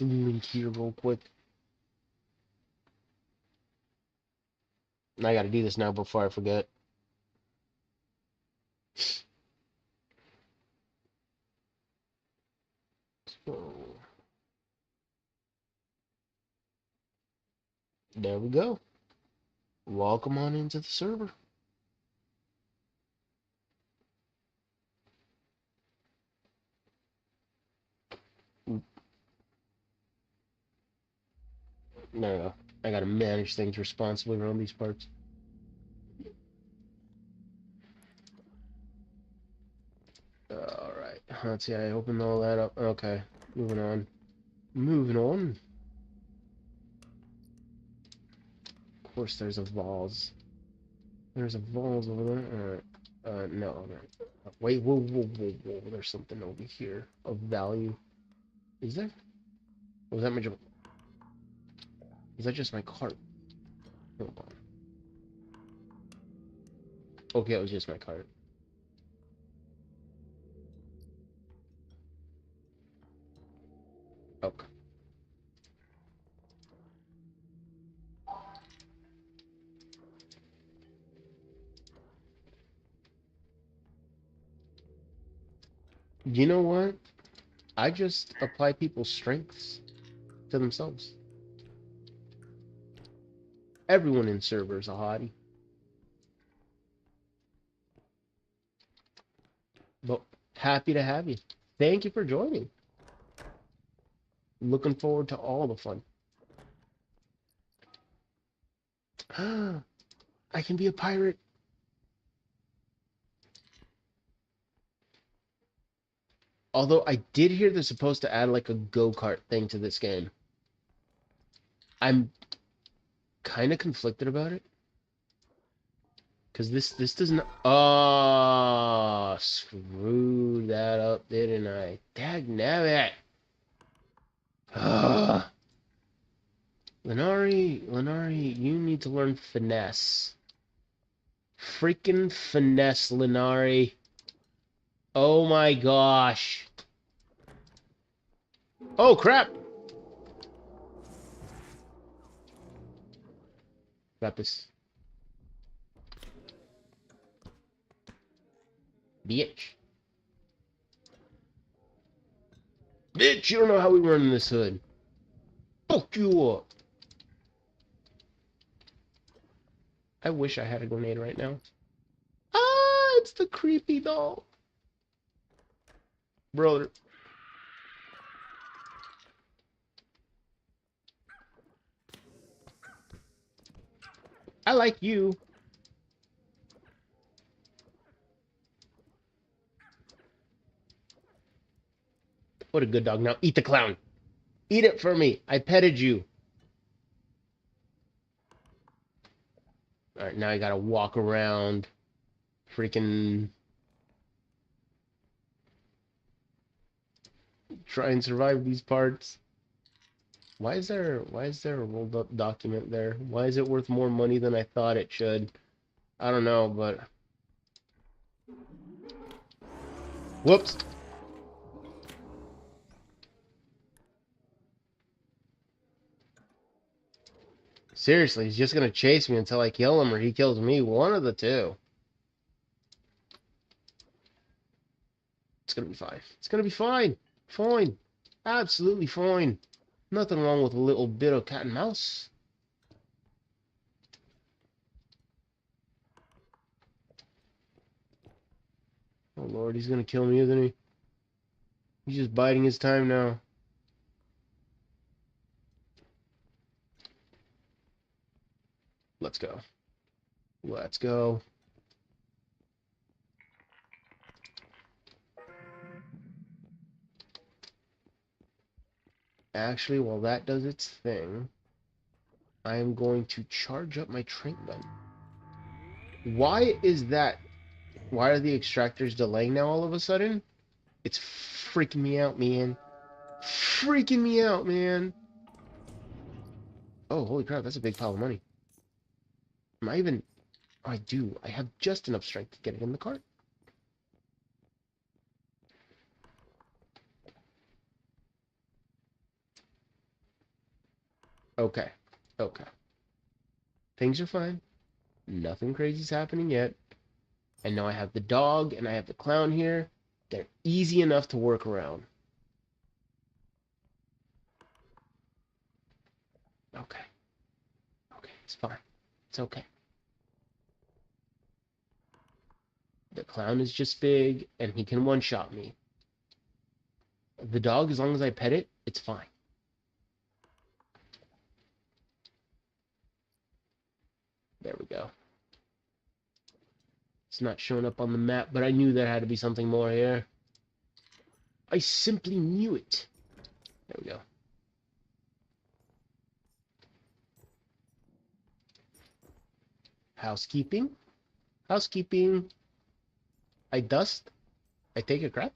Link here real quick. And I gotta do this now before I forget. So, there we go. Welcome on into the server. No. I gotta manage things responsibly around these parts. Alright. Let's see, I opened all that up. Okay. Moving on. Moving on. Of course, there's a vase. There's a vase over there. Alright. No. Wait, whoa. There's something over here of value. Is there? Was that my... Is that just my cart? Hold on. Okay, it was just my cart. Okay. You know what? I just apply people's strengths to themselves. Everyone in server is a hottie. But happy to have you. Thank you for joining. Looking forward to all the fun. I can be a pirate. Although I did hear they're supposed to add like a go-kart thing to this game. I'm kind of conflicted about it. Because this doesn't... Oh, screwed that up, didn't I? Dagnabbit. Lenari, you need to learn finesse. Freaking finesse, Lenari. Oh my gosh. Oh crap! Got this. Bitch. Bitch, you don't know how we run in this hood. Fuck you up. I wish I had a grenade right now. Ah, it's the creepy doll. Brother. I like you. What a good dog. Now eat the clown. Eat it for me. I petted you. Alright, now I gotta walk around. Freaking... Try and survive these parts. Why is there a rolled up document there? Why is it worth more money than I thought it should? I don't know, but... Whoops! Seriously, he's just gonna chase me until I kill him or he kills me. One of the two. It's gonna be fine. It's gonna be fine. Fine. Absolutely fine. Nothing wrong with a little bit of cat and mouse. Oh Lord, he's gonna kill me, isn't he? He's just biding his time now. Let's go. Let's go. Actually, while that does its thing, I am going to charge up my train gun. Why is that? Why are the extractors delaying now all of a sudden? It's freaking me out, man. Freaking me out, man. Oh, holy crap, that's a big pile of money. Am I even... Oh, I do. I have just enough strength to get it in the cart. Okay. Okay. Things are fine. Nothing crazy's happening yet. And now I have the dog and I have the clown here. They're easy enough to work around. Okay. Okay, it's fine. It's okay. The clown is just big and he can one-shot me. The dog, as long as I pet it, it's fine. There we go. It's not showing up on the map, but I knew there had to be something more here. I simply knew it. There we go. Housekeeping. Housekeeping. I dust. I take a crap.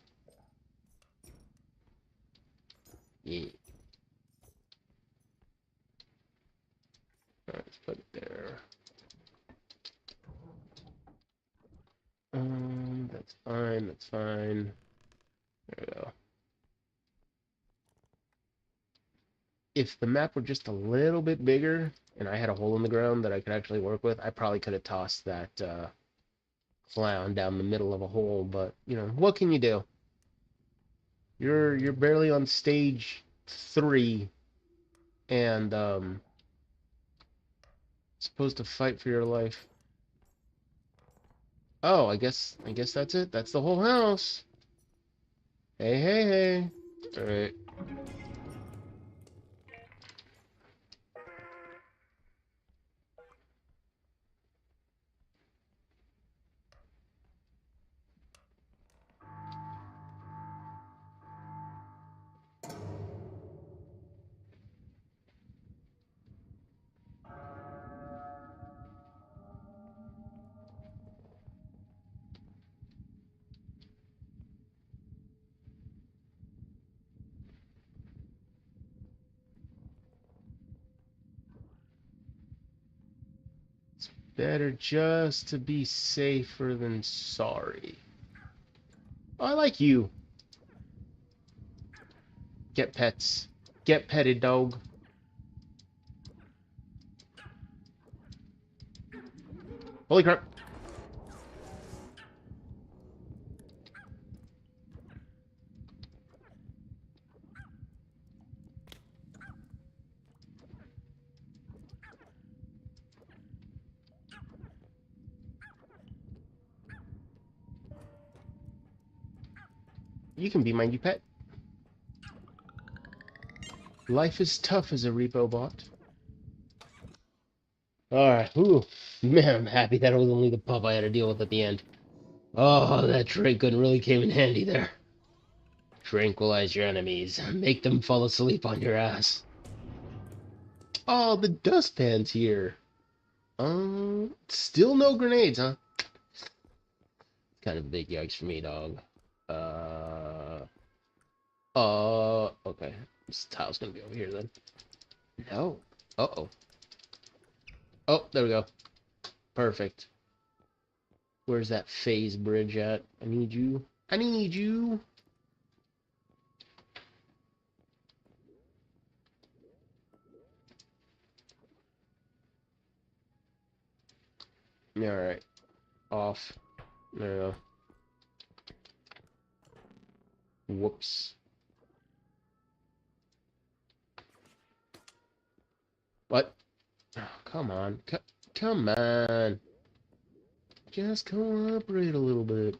Yeah. Alright, let's put it there. That's fine, that's fine. There we go. If the map were just a little bit bigger, and I had a hole in the ground that I could actually work with, I probably could have tossed that clown down the middle of a hole, but, you know, what can you do? You're barely on stage 3, and, supposed to fight for your life. Oh, I guess that's it. That's the whole house. Hey, hey, hey. Alright. Better just to be safer than sorry. Oh, I like you. Get pets. Get petted, dog. Holy crap. You can be my new pet. Life is tough as a repo bot. Alright, ooh. Man, I'm happy that was only the pup I had to deal with at the end. Oh, that drink gun really came in handy there. Tranquilize your enemies. Make them fall asleep on your ass. Oh, the dustpan's here. Still no grenades, huh? Kind of a big yikes for me, dog. Okay. This tile's gonna be over here then. No. Uh-oh. Oh, there we go. Perfect. Where's that phase bridge at? I need you. I need you. Alright. Off. There we go. Whoops. What? Oh, come on. Come on. Just cooperate a little bit.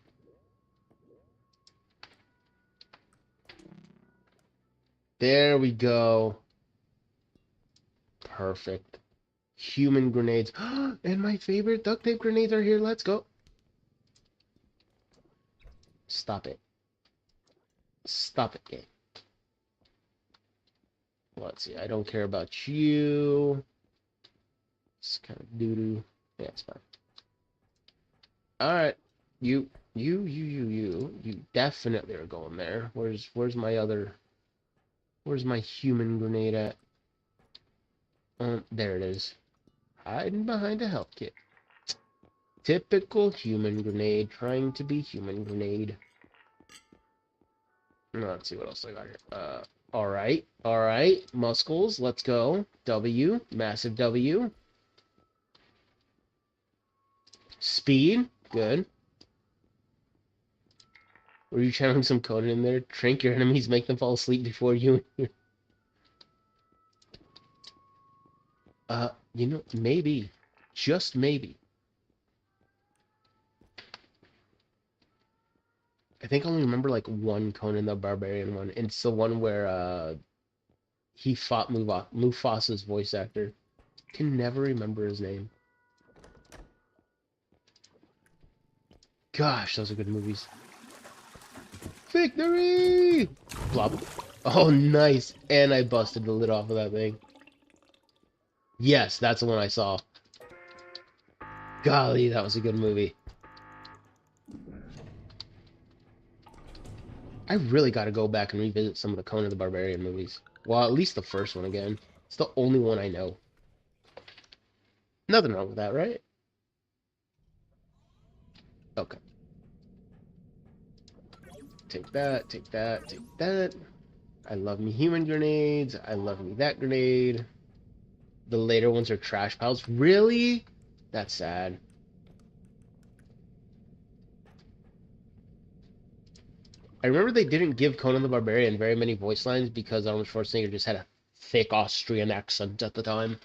There we go. Perfect. Human grenades. And my favorite duct tape grenades are here. Let's go. Stop it. Stop it, game. Let's see. I don't care about you. It's kind of doo-doo. Yeah, it's fine. Alright. You definitely are going there. Where's my human grenade at? There it is. Hiding behind a health kit. Typical human grenade, trying to be human grenade. Let's see what else I got here. Alright. Muscles, let's go. W, massive W. Speed, good. Were you channeling some code in there? Trank your enemies, make them fall asleep before you. You know, maybe. Just maybe. I think I only remember like one Conan the Barbarian one. And it's the one where he fought Mufasa's voice actor. Can never remember his name. Gosh, those are good movies. Victory! Plop. Oh, nice. And I busted the lid off of that thing. Yes, that's the one I saw. Golly, that was a good movie. I really got to go back and revisit some of the Conan the Barbarian movies. Well, at least the first one again. It's the only one I know. Nothing wrong with that, right? Okay. Take that, take that, take that. I love me human grenades. I love me that grenade. The later ones are trash piles. Really? That's sad. I remember they didn't give Conan the Barbarian very many voice lines because Arnold Schwarzenegger just had a thick Austrian accent at the time.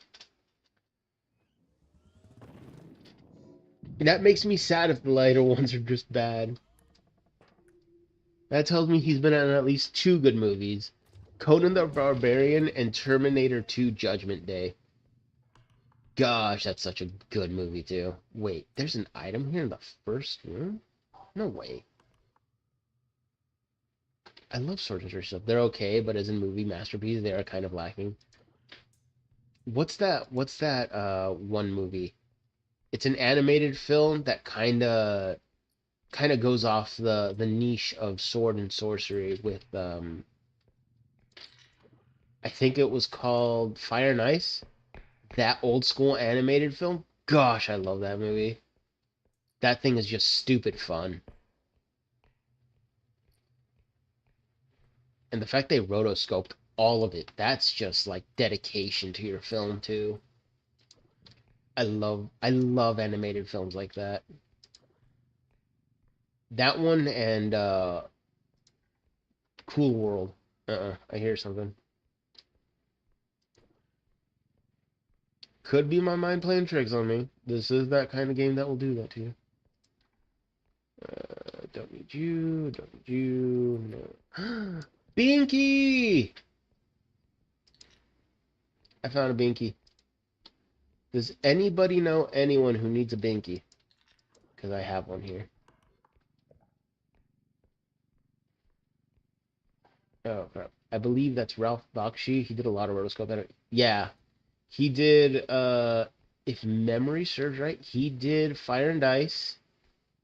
That makes me sad if the later ones are just bad. That tells me he's been in at least two good movies. Conan the Barbarian and Terminator 2 Judgment Day. Gosh, that's such a good movie too. Wait, there's an item here in the first room? No way. I love Sword and Sorcery stuff. They're okay, but as a movie masterpiece, they are kind of lacking. What's that one movie? It's an animated film that kinda goes off the niche of sword and sorcery with I think it was called Fire and Ice. That old school animated film. Gosh, I love that movie. That thing is just stupid fun. And the fact they rotoscoped all of it, that's just like dedication to your film too. I love animated films like that. That one and Cool World. I hear something. Could be my mind playing tricks on me. This is that kind of game that will do that to you. Don't need you. Don't need you. No. Binky! I found a Binky. Does anybody know anyone who needs a Binky? Because I have one here. Oh, crap. I believe that's Ralph Bakshi. He did a lot of rotoscope edit. Yeah. He did, if memory serves right, he did Fire and Ice.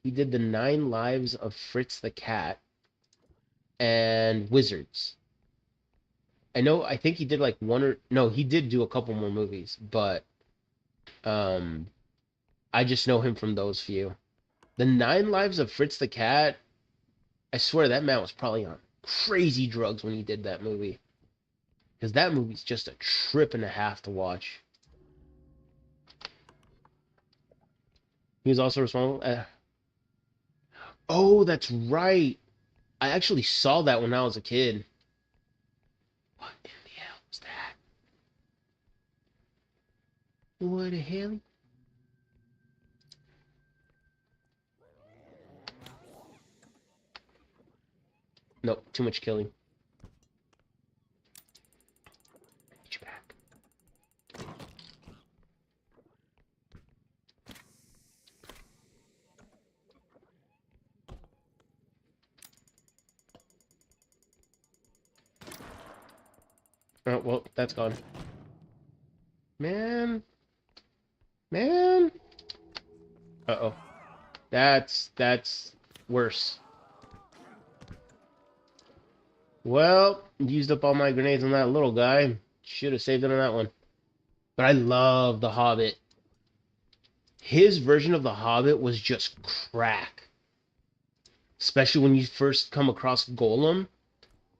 He did the 9 Lives of Fritz the Cat and Wizards. I think he did like one or no, he did do a couple more movies, but um I just know him from those few. The 9 Lives of Fritz the Cat, I swear that man was probably on crazy drugs when he did that movie. Because that movie's just a trip and a half to watch. He was also responsible. Oh, that's right. I actually saw that when I was a kid. What in the hell was that? What the hell? Nope, too much killing. Get you back. Oh, well, that's gone. Man. Man. Uh-oh. That's worse. Well, used up all my grenades on that little guy. Should have saved it on that one. But I love The Hobbit. His version of The Hobbit was just crack. Especially when you first come across Golem.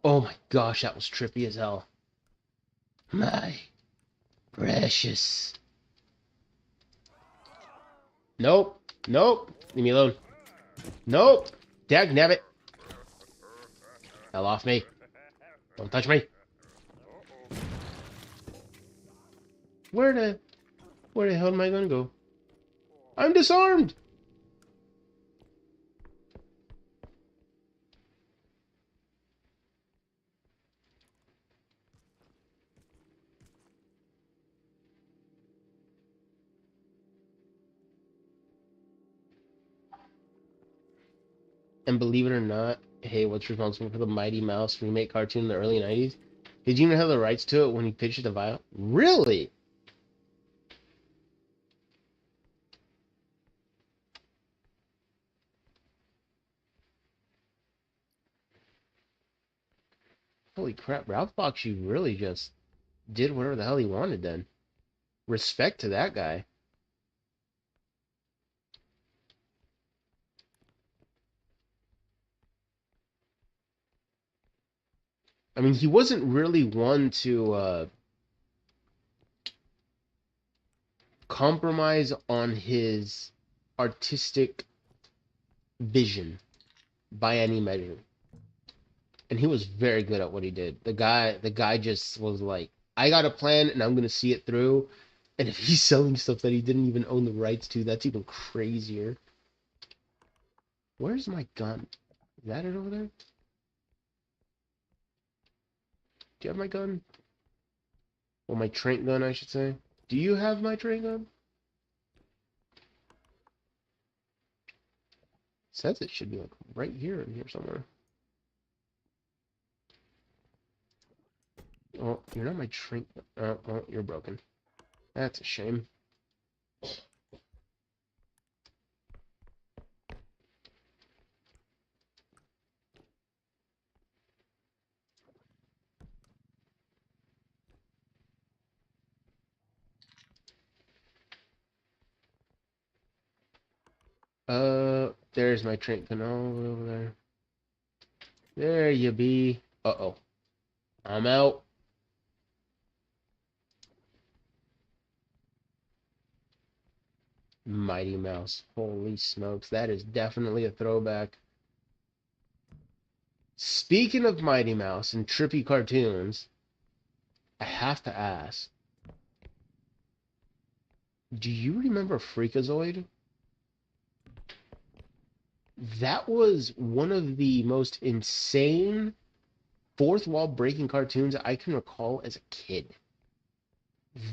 Oh my gosh, that was trippy as hell. My precious. Nope. Nope. Leave me alone. Nope. Dagnabbit. Hell off me. Don't touch me. Where the hell am I gonna go? I'm disarmed! And believe it or not, hey, what's responsible for the Mighty Mouse remake cartoon in the early 90s? Did you even have the rights to it when he pitched it to Vile? Really? Holy crap, Ralph Bakshi really just did whatever the hell he wanted then. Respect to that guy. I mean, he wasn't really one to compromise on his artistic vision by any measure. And he was very good at what he did. The guy just was like, I got a plan and I'm gonna see it through. And if he's selling stuff that he didn't even own the rights to, that's even crazier. Where's my gun? Is that it over there? Do you have my gun? Well, my trank gun, I should say. Do you have my trank gun? It says it should be like right here in here somewhere. Oh, you're not my trank. Oh, you're broken. That's a shame. There's my trank gun all over there. There you be. Uh-oh. I'm out. Mighty Mouse. Holy smokes. That is definitely a throwback. Speaking of Mighty Mouse and trippy cartoons, I have to ask, do you remember Freakazoid? That was one of the most insane fourth wall breaking cartoons I can recall as a kid.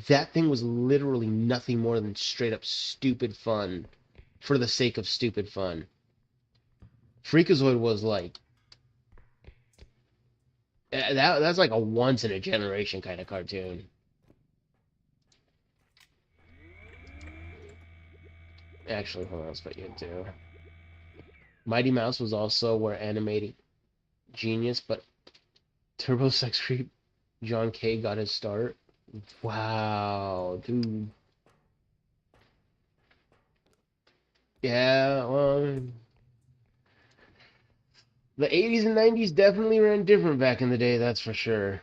That thing was literally nothing more than straight up stupid fun for the sake of stupid fun. Freakazoid was like that's like a once in a generation kind of cartoon. Actually, hold on, let's put you into. Mighty Mouse was also where animated genius, but Turbo Sex Creep John K got his start. Wow, dude. Yeah, well, the 80s and 90s definitely ran different back in the day, that's for sure.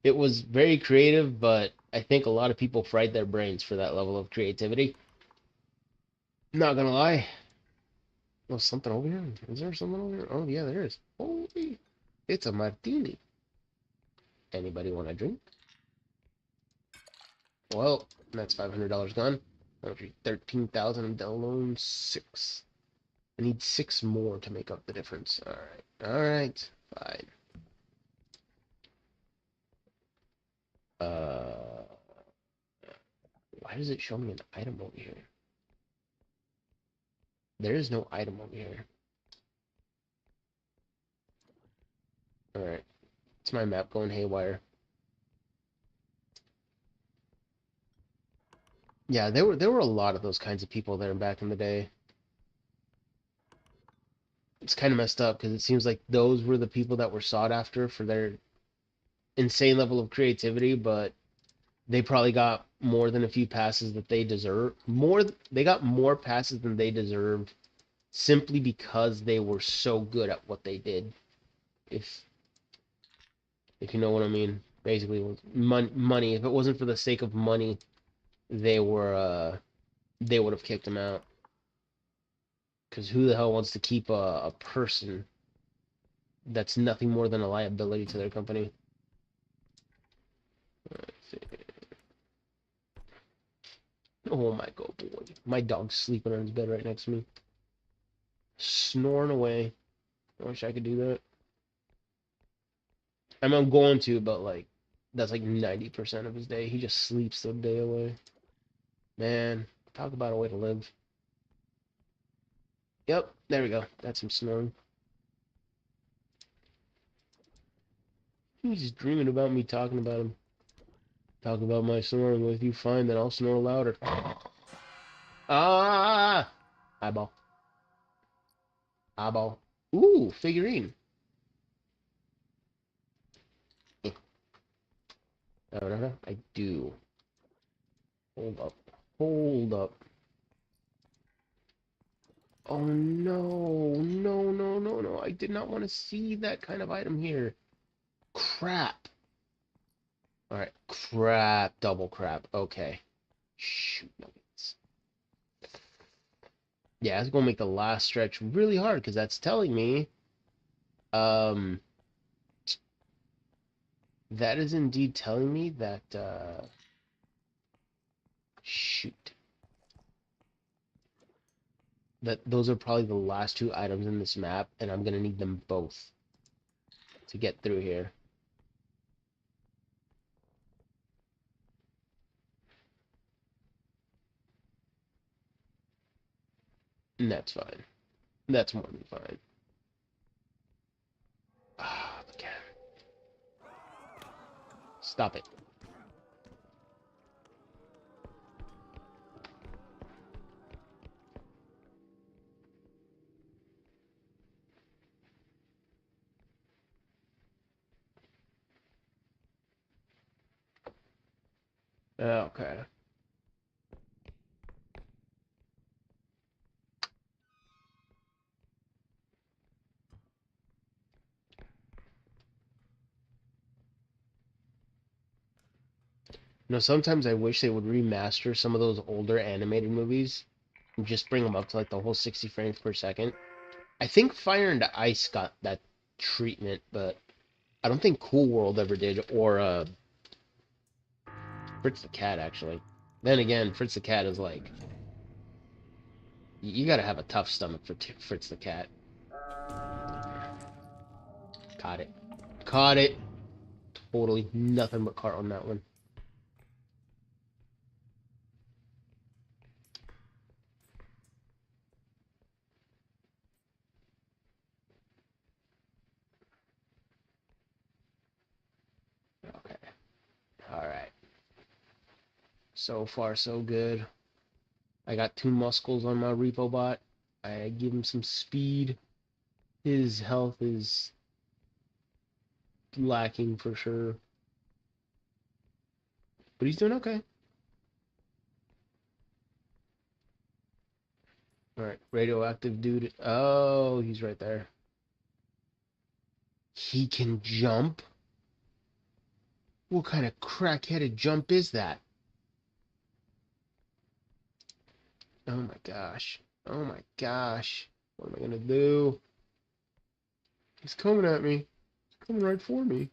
It was very creative, but I think a lot of people fried their brains for that level of creativity. Not gonna lie. Oh, something over here? Is there something over here? Oh, yeah, there is. Holy. It's a martini. Anybody want a drink? Well, that's $500 gone. That would be 13,000 and alone 6. I need 6 more to make up the difference. Alright. Alright. Fine. Uh, why does it show me an item over here? There is no item over here. Alright. It's my map going haywire. Yeah, there were a lot of those kinds of people there back in the day. It's kind of messed up because it seems like those were the people that were sought after for their insane level of creativity, but they probably got more than a few passes that they deserve. They got more passes than they deserved simply because they were so good at what they did. If if you know what I mean. Basically, money. If it wasn't for the sake of money, they were they would have kicked him out. Because who the hell wants to keep a person that's nothing more than a liability to their company? Oh my god, boy. My dog's sleeping on his bed right next to me. Snoring away. I wish I could do that. I mean, I'm going to, but like, that's like 90% of his day. He just sleeps the day away. Man, talk about a way to live. Yep, there we go. That's him snoring. He's just dreaming about me talking about him. Talk about my snoring with you. Fine, then I'll snore louder. Ah! Eyeball. Eyeball. Ooh, figurine. Eh. I do. Hold up. Hold up. Oh no. No, no, no, no. I did not want to see that kind of item here. Crap. Alright. Crap. Double crap. Okay. Shoot nuggets. Yeah, it's gonna make the last stretch really hard because that's telling me um that is indeed telling me that shoot. That those are probably the last two items in this map, and I'm gonna need them both to get through here. And that's fine. That's more than fine. Ah, the cat. Stop it. Okay. Sometimes I wish they would remaster some of those older animated movies and just bring them up to like the whole 60 frames per second. I think Fire and Ice got that treatment, but I don't think Cool World ever did, or Fritz the Cat, actually. Then again, Fritz the Cat is like, you gotta have a tough stomach for Fritz the Cat. Caught it. Caught it. Totally nothing but cart on that one. Okay. Alright. So far, so good. I got 2 muscles on my repo bot. I give him some speed. His health is lacking for sure. But he's doing okay. Alright, radioactive dude. Oh, he's right there. He can jump? What kind of crack-headed jump is that? Oh my gosh. Oh my gosh. What am I gonna do? He's coming at me. He's coming right for me.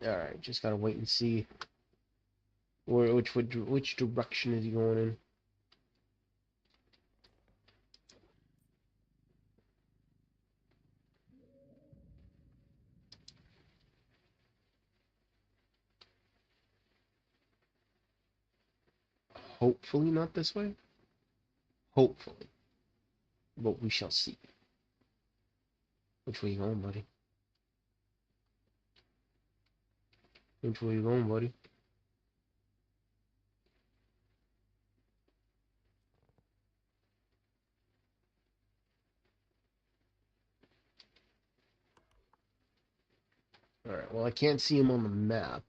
Alright, just gotta wait and see which direction is he going in. Hopefully not this way. Hopefully. But we shall see. Which way you going, buddy? Which way you going, buddy? Alright, well I can't see him on the map.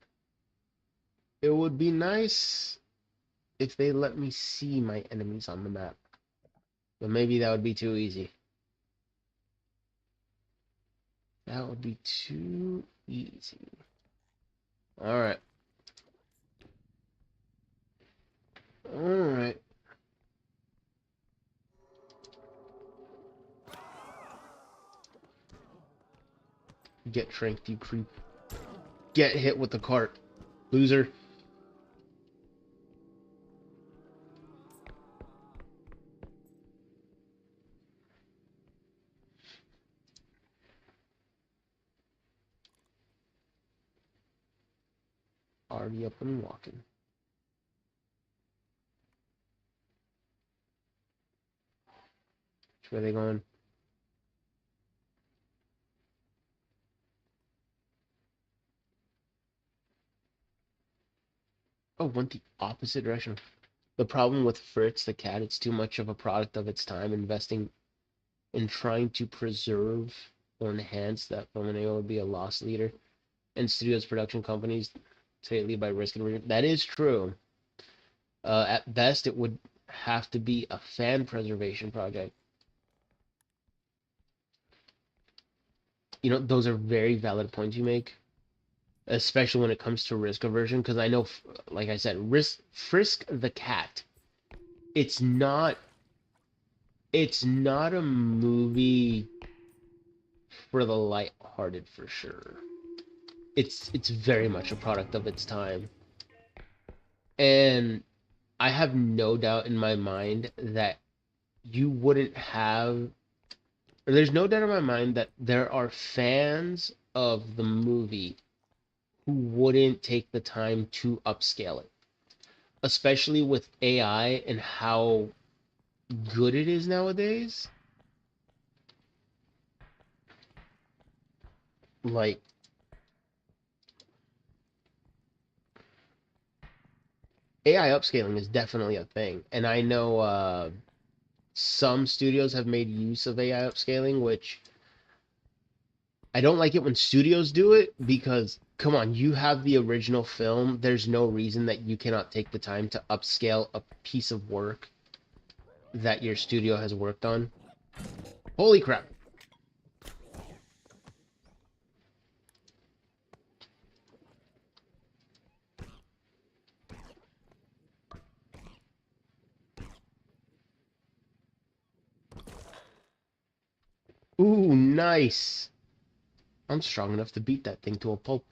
It would be nice if they let me see my enemies on the map. But maybe that would be too easy. That would be too easy. Alright. Alright. Get tranked, you creep. Get hit with the cart, loser. already up and walking. Where are they going? Oh, went the opposite direction. The problem with Fritz the cat, it's too much of a product of its time, investing in trying to preserve or enhance that film, and it would be a loss leader. And studios, production companies say lead by risk and reason. That is true. At best, it would have to be a fan preservation project. You know, those are very valid points you make, especially when it comes to risk aversion. Because I know, like I said, Frisk the cat. It's not. It's not a movie for the light-hearted for sure. It's very much a product of its time, and I have no doubt in my mind that you wouldn't have, or there's no doubt in my mind that there are fans of the movie who wouldn't take the time to upscale it, especially with AI and how good it is nowadays. Like, AI upscaling is definitely a thing, and I know some studios have made use of AI upscaling, which I don't like it when studios do it because, come on, you have the original film. There's no reason that you cannot take the time to upscale a piece of work that your studio has worked on. Holy crap. Ooh, nice. I'm strong enough to beat that thing to a pulp.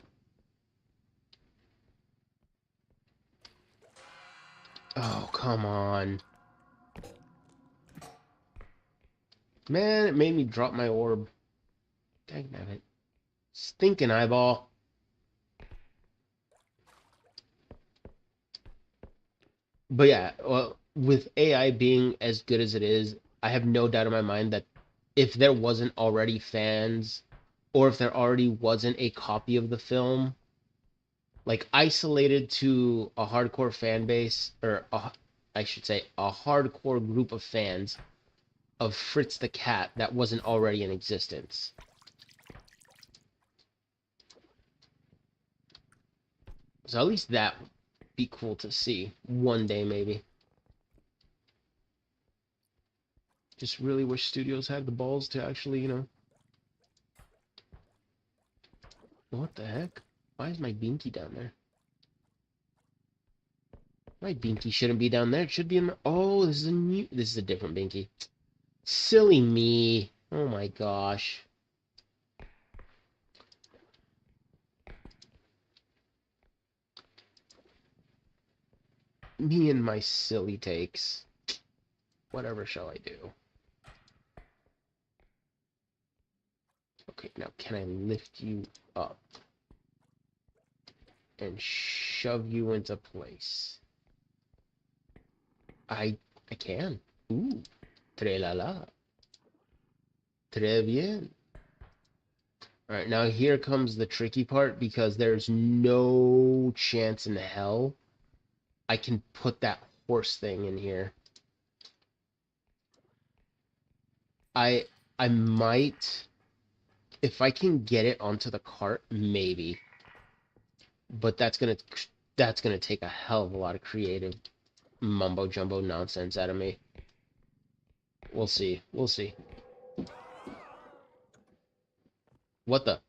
Oh, come on. Man, it made me drop my orb. Dang it. Stinking eyeball. But yeah, well, with AI being as good as it is, I have no doubt in my mind that if there wasn't already fans, or if there already wasn't a copy of the film, like isolated to a hardcore fan base, I should say, a hardcore group of fans of Fritz the Cat that wasn't already in existence. So at least that would be cool to see one day, maybe. Just really wish studios had the balls to actually, what the heck? Why is my binky down there? My binky shouldn't be down there. It should be in my... Oh, this is a different binky. Silly me. Oh my gosh. Me and my silly takes. Whatever shall I do? Okay, now can I lift you up and shove you into place? I can. Ooh. Tre la la. Très bien. Alright, now here comes the tricky part because there's no chance in hell I can put that horse thing in here. I I might, if I can get it onto the cart, maybe. But that's gonna take a hell of a lot of creative mumbo jumbo nonsense out of me. We'll see. We'll see. What the?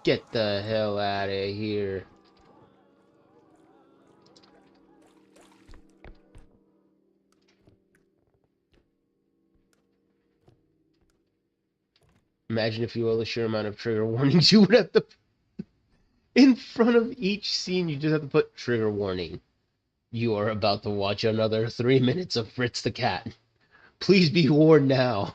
Get the hell out of here. Imagine if you will the sheer amount of trigger warnings you would have to... In front of each scene, you just have to put trigger warning. You are about to watch another 3 minutes of Fritz the Cat. Please be warned now.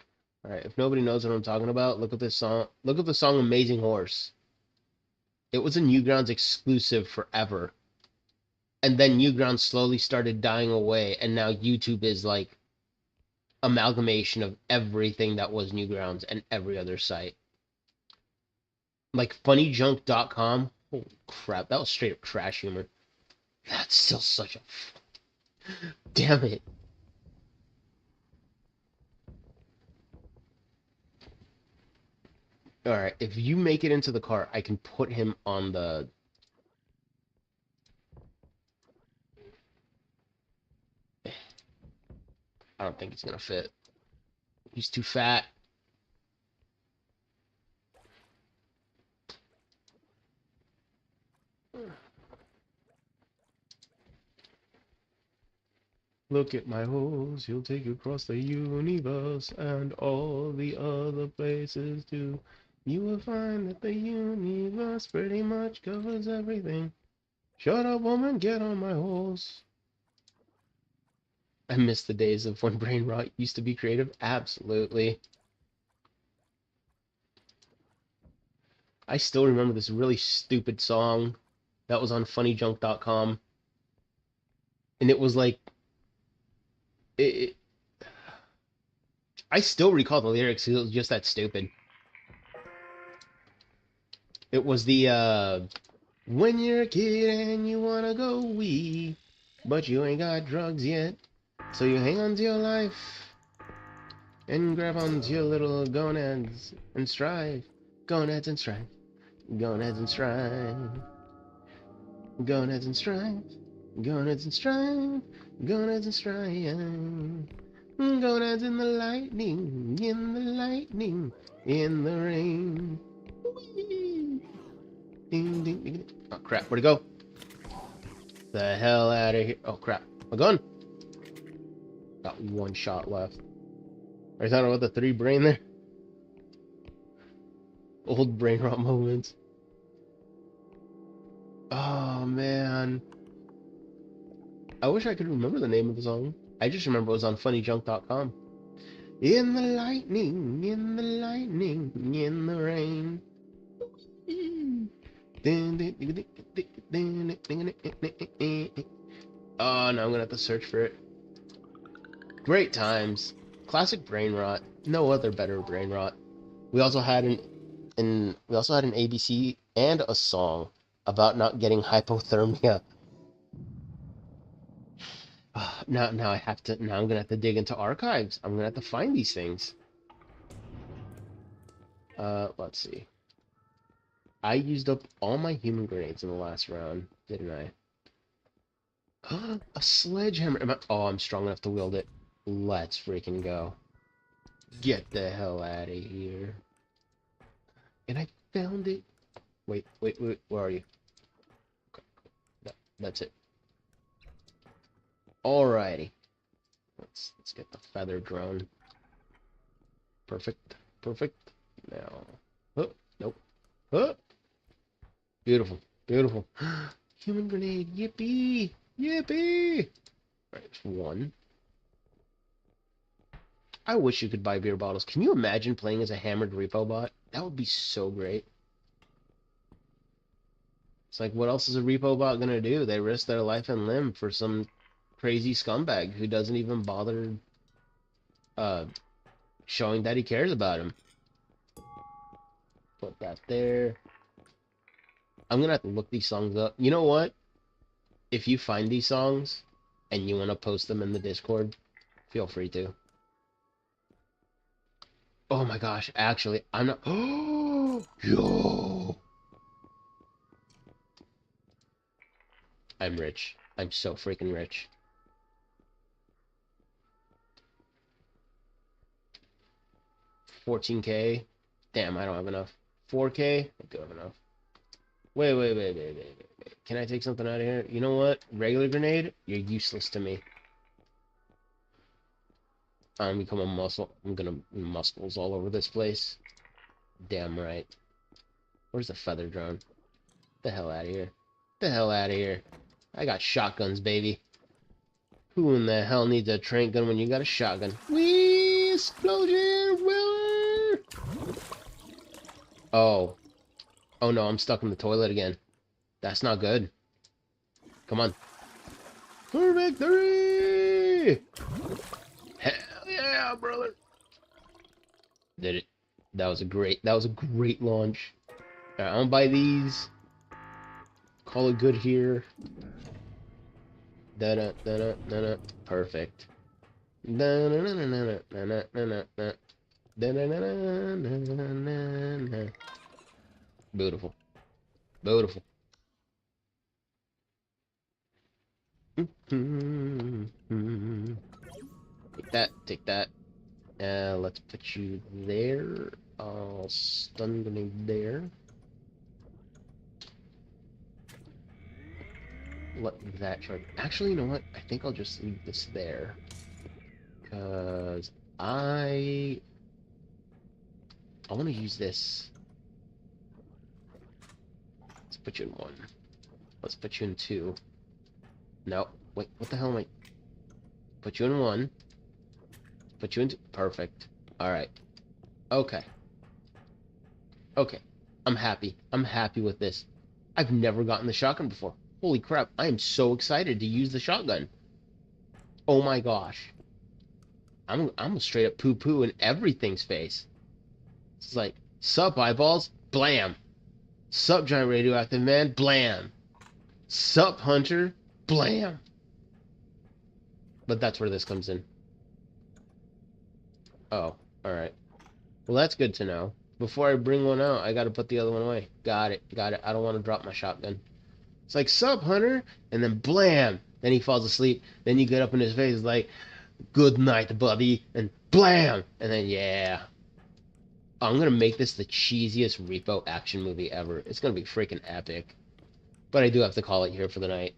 nobody knows what I'm talking about, look at this song. Look at the song Amazing Horse. It was a Newgrounds exclusive forever. And then Newgrounds slowly started dying away, and now YouTube is like amalgamation of everything that was Newgrounds and every other site. Like funnyjunk.com. Holy crap, that was straight up trash humor. That's still such a... Damn it. Alright, if you make it into the car, I can put him on the... I don't think it's gonna fit. He's too fat. Look at my hose, he'll take you across the universe and all the other places too. You will find that the universe pretty much covers everything. Shut up, woman, get on my hose. I miss the days of when brain rot used to be creative. Absolutely. I still remember this really stupid song that was on funnyjunk.com. And it was like... It, I still recall the lyrics. It was just that stupid. It was the, when you're a kid and you wanna go wee, but you ain't got drugs yet, so you hang on to your life and grab onto your little gonads and strive. Gonads and strive. Gonads and strive. Gonads and strive. Gonads and strive. Gonads and strive. Gonads in the lightning, in the lightning, in the rain. Whee! Ding, ding, ding, ding. Oh crap, where'd it go? The hell out of here. Oh crap, my gun. Got one shot left. Are you talking about the 3 brain there? Old brain rot moments. Oh man. I wish I could remember the name of the song. I just remember it was on funnyjunk.com. In the lightning, in the lightning, in the rain. Oh, now I'm gonna have to search for it. Great times. Classic brain rot. No other better brain rot. We also had an ABC and a song about not getting hypothermia. Now I'm gonna have to dig into archives. I'm gonna have to find these things. Let's see. I used up all my human grenades in the last round, didn't I? A sledgehammer. Oh, I'm strong enough to wield it. Let's freaking go. Get the hell out of here. And I found it. Wait. Where are you? Okay. No, that's it. Alrighty. Let's get the feather drone. Perfect. Now. Oh, nope. Oh. Beautiful. Human grenade. Yippee. Right, it's 1. I wish you could buy beer bottles. Can you imagine playing as a hammered repo bot? That would be so great. It's like, what else is a repo bot gonna do? They risk their life and limb for some crazy scumbag who doesn't even bother showing that he cares about him. Put that there. I'm gonna have to look these songs up. You know what? If you find these songs and you want to post them in the Discord, feel free to. Oh my gosh, actually, I'm not... Oh, yo! I'm rich. I'm so freaking rich. $14K. Damn, I don't have enough. 4K. I do have enough. Wait. Can I take something out of here? You know what? Regular grenade, you're useless to me. I'm become a muscle. I'm gonna muscles all over this place. Damn right. Where's the feather drone? The hell out of here. I got shotguns, baby. Who in the hell needs a trank gun when you got a shotgun? Whee! Explosion! Willis! Oh. Oh no, I'm stuck in the toilet again. That's not good. Come on. For victory! Hell yeah, brother. Did it. That was a great launch. Alright, I'm gonna buy these. Call it good here. Da-da, da-da, da-da. Perfect. Da-da-da-da-da, da-da-da-da-da. Da-da-da-da-da-da-da. Beautiful. Beautiful. Take that. Take that. Let's put you there. I'll stun grenade there. Let that charge. Actually, you know what? I think I'll just leave this there. Because I want to use this. Let's put you in one. Let's put you in two. No. Wait, what the hell am I? Put you in one. Put you in two. Perfect. Alright. Okay. Okay. I'm happy. I'm happy with this. I've never gotten the shotgun before. Holy crap. I am so excited to use the shotgun. Oh my gosh. I'm a straight up poo poo in everything's face. It's like, sup eyeballs? Blam. Sup giant radioactive man? Blam. Sup hunter? Blam. But that's where this comes in. Oh, alright. Well, that's good to know. Before I bring one out, I gotta put the other one away. Got it, got it. I don't want to drop my shotgun. It's like, sup, hunter? And then blam! Then he falls asleep. Then you get up in his face like, good night, buddy. And blam! And then, yeah. I'm gonna make this the cheesiest repo action movie ever. It's gonna be freaking epic. But I do have to call it here for the night.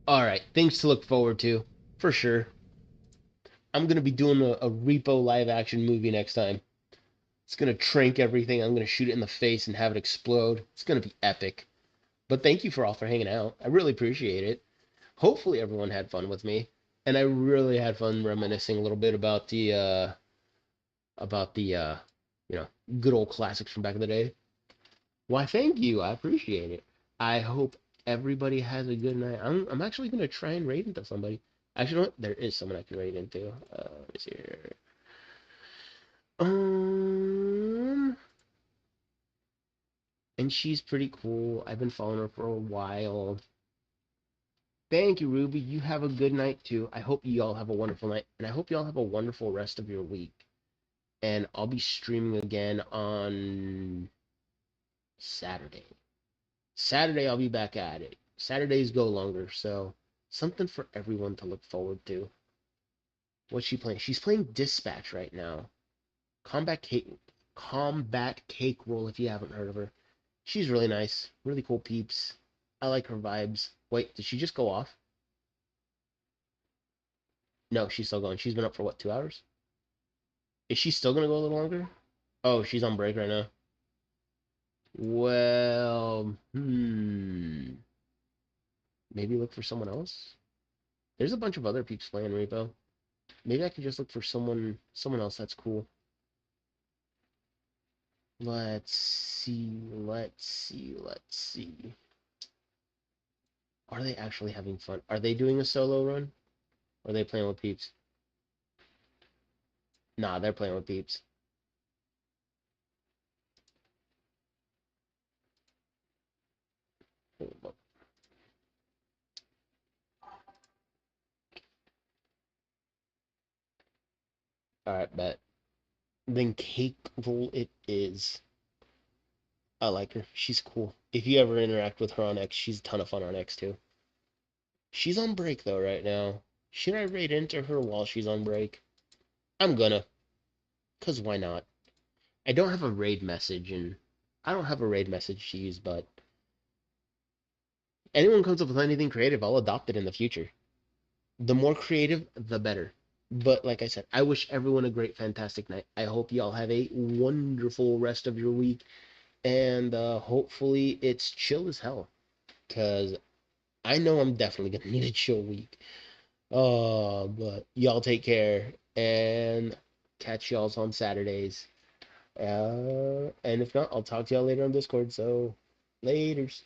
Alright, things to look forward to. For sure. I'm gonna be doing a repo live action movie next time. It's gonna trank everything. I'm gonna shoot it in the face and have it explode. It's gonna be epic. But thank you for all for hanging out. I really appreciate it. Hopefully everyone had fun with me. And I really had fun reminiscing a little bit about the you know, good old classics from back in the day. Why, thank you. I appreciate it. I hope everybody has a good night. I'm actually gonna try and raid into somebody. Actually, you know what? There is someone I can raid into. Let me see here. Um, and she's pretty cool. I've been following her for a while. Thank you, Ruby. You have a good night too. I hope you all have a wonderful night, and I hope you all have a wonderful rest of your week. And I'll be streaming again on Saturday. Saturday, I'll be back at it. Saturdays go longer, so something for everyone to look forward to. What's she playing? She's playing Dispatch right now. Combat Cake, Combat Cake Roll. If you haven't heard of her, she's really nice, really cool peeps. I like her vibes. Wait, did she just go off? No, she's still going. She's been up for what, 2 hours? Is she still gonna go a little longer? Oh, she's on break right now. Well, maybe look for someone else. There's a bunch of other peeps playing Repo. Maybe I could just look for someone else that's cool. Let's see, let's see, let's see. Are they actually having fun? Are they doing a solo run? Or are they playing with peeps? Nah, they're playing with peeps. Alright, bet. Then Cake Roll it is. I like her. She's cool. If you ever interact with her on X, she's a ton of fun on X too. She's on break though right now. Should I raid into her while she's on break? I'm gonna. Cause why not? I don't have a raid message and I don't have a raid message to use, but anyone comes up with anything creative, I'll adopt it in the future. The more creative, the better. But like I said, I wish everyone a great, fantastic night. I hope y'all have a wonderful rest of your week, and hopefully it's chill as hell. Cause I know I'm definitely gonna need a chill week. But y'all take care and catch y'all's on Saturdays. And if not, I'll talk to y'all later on Discord. So, laters.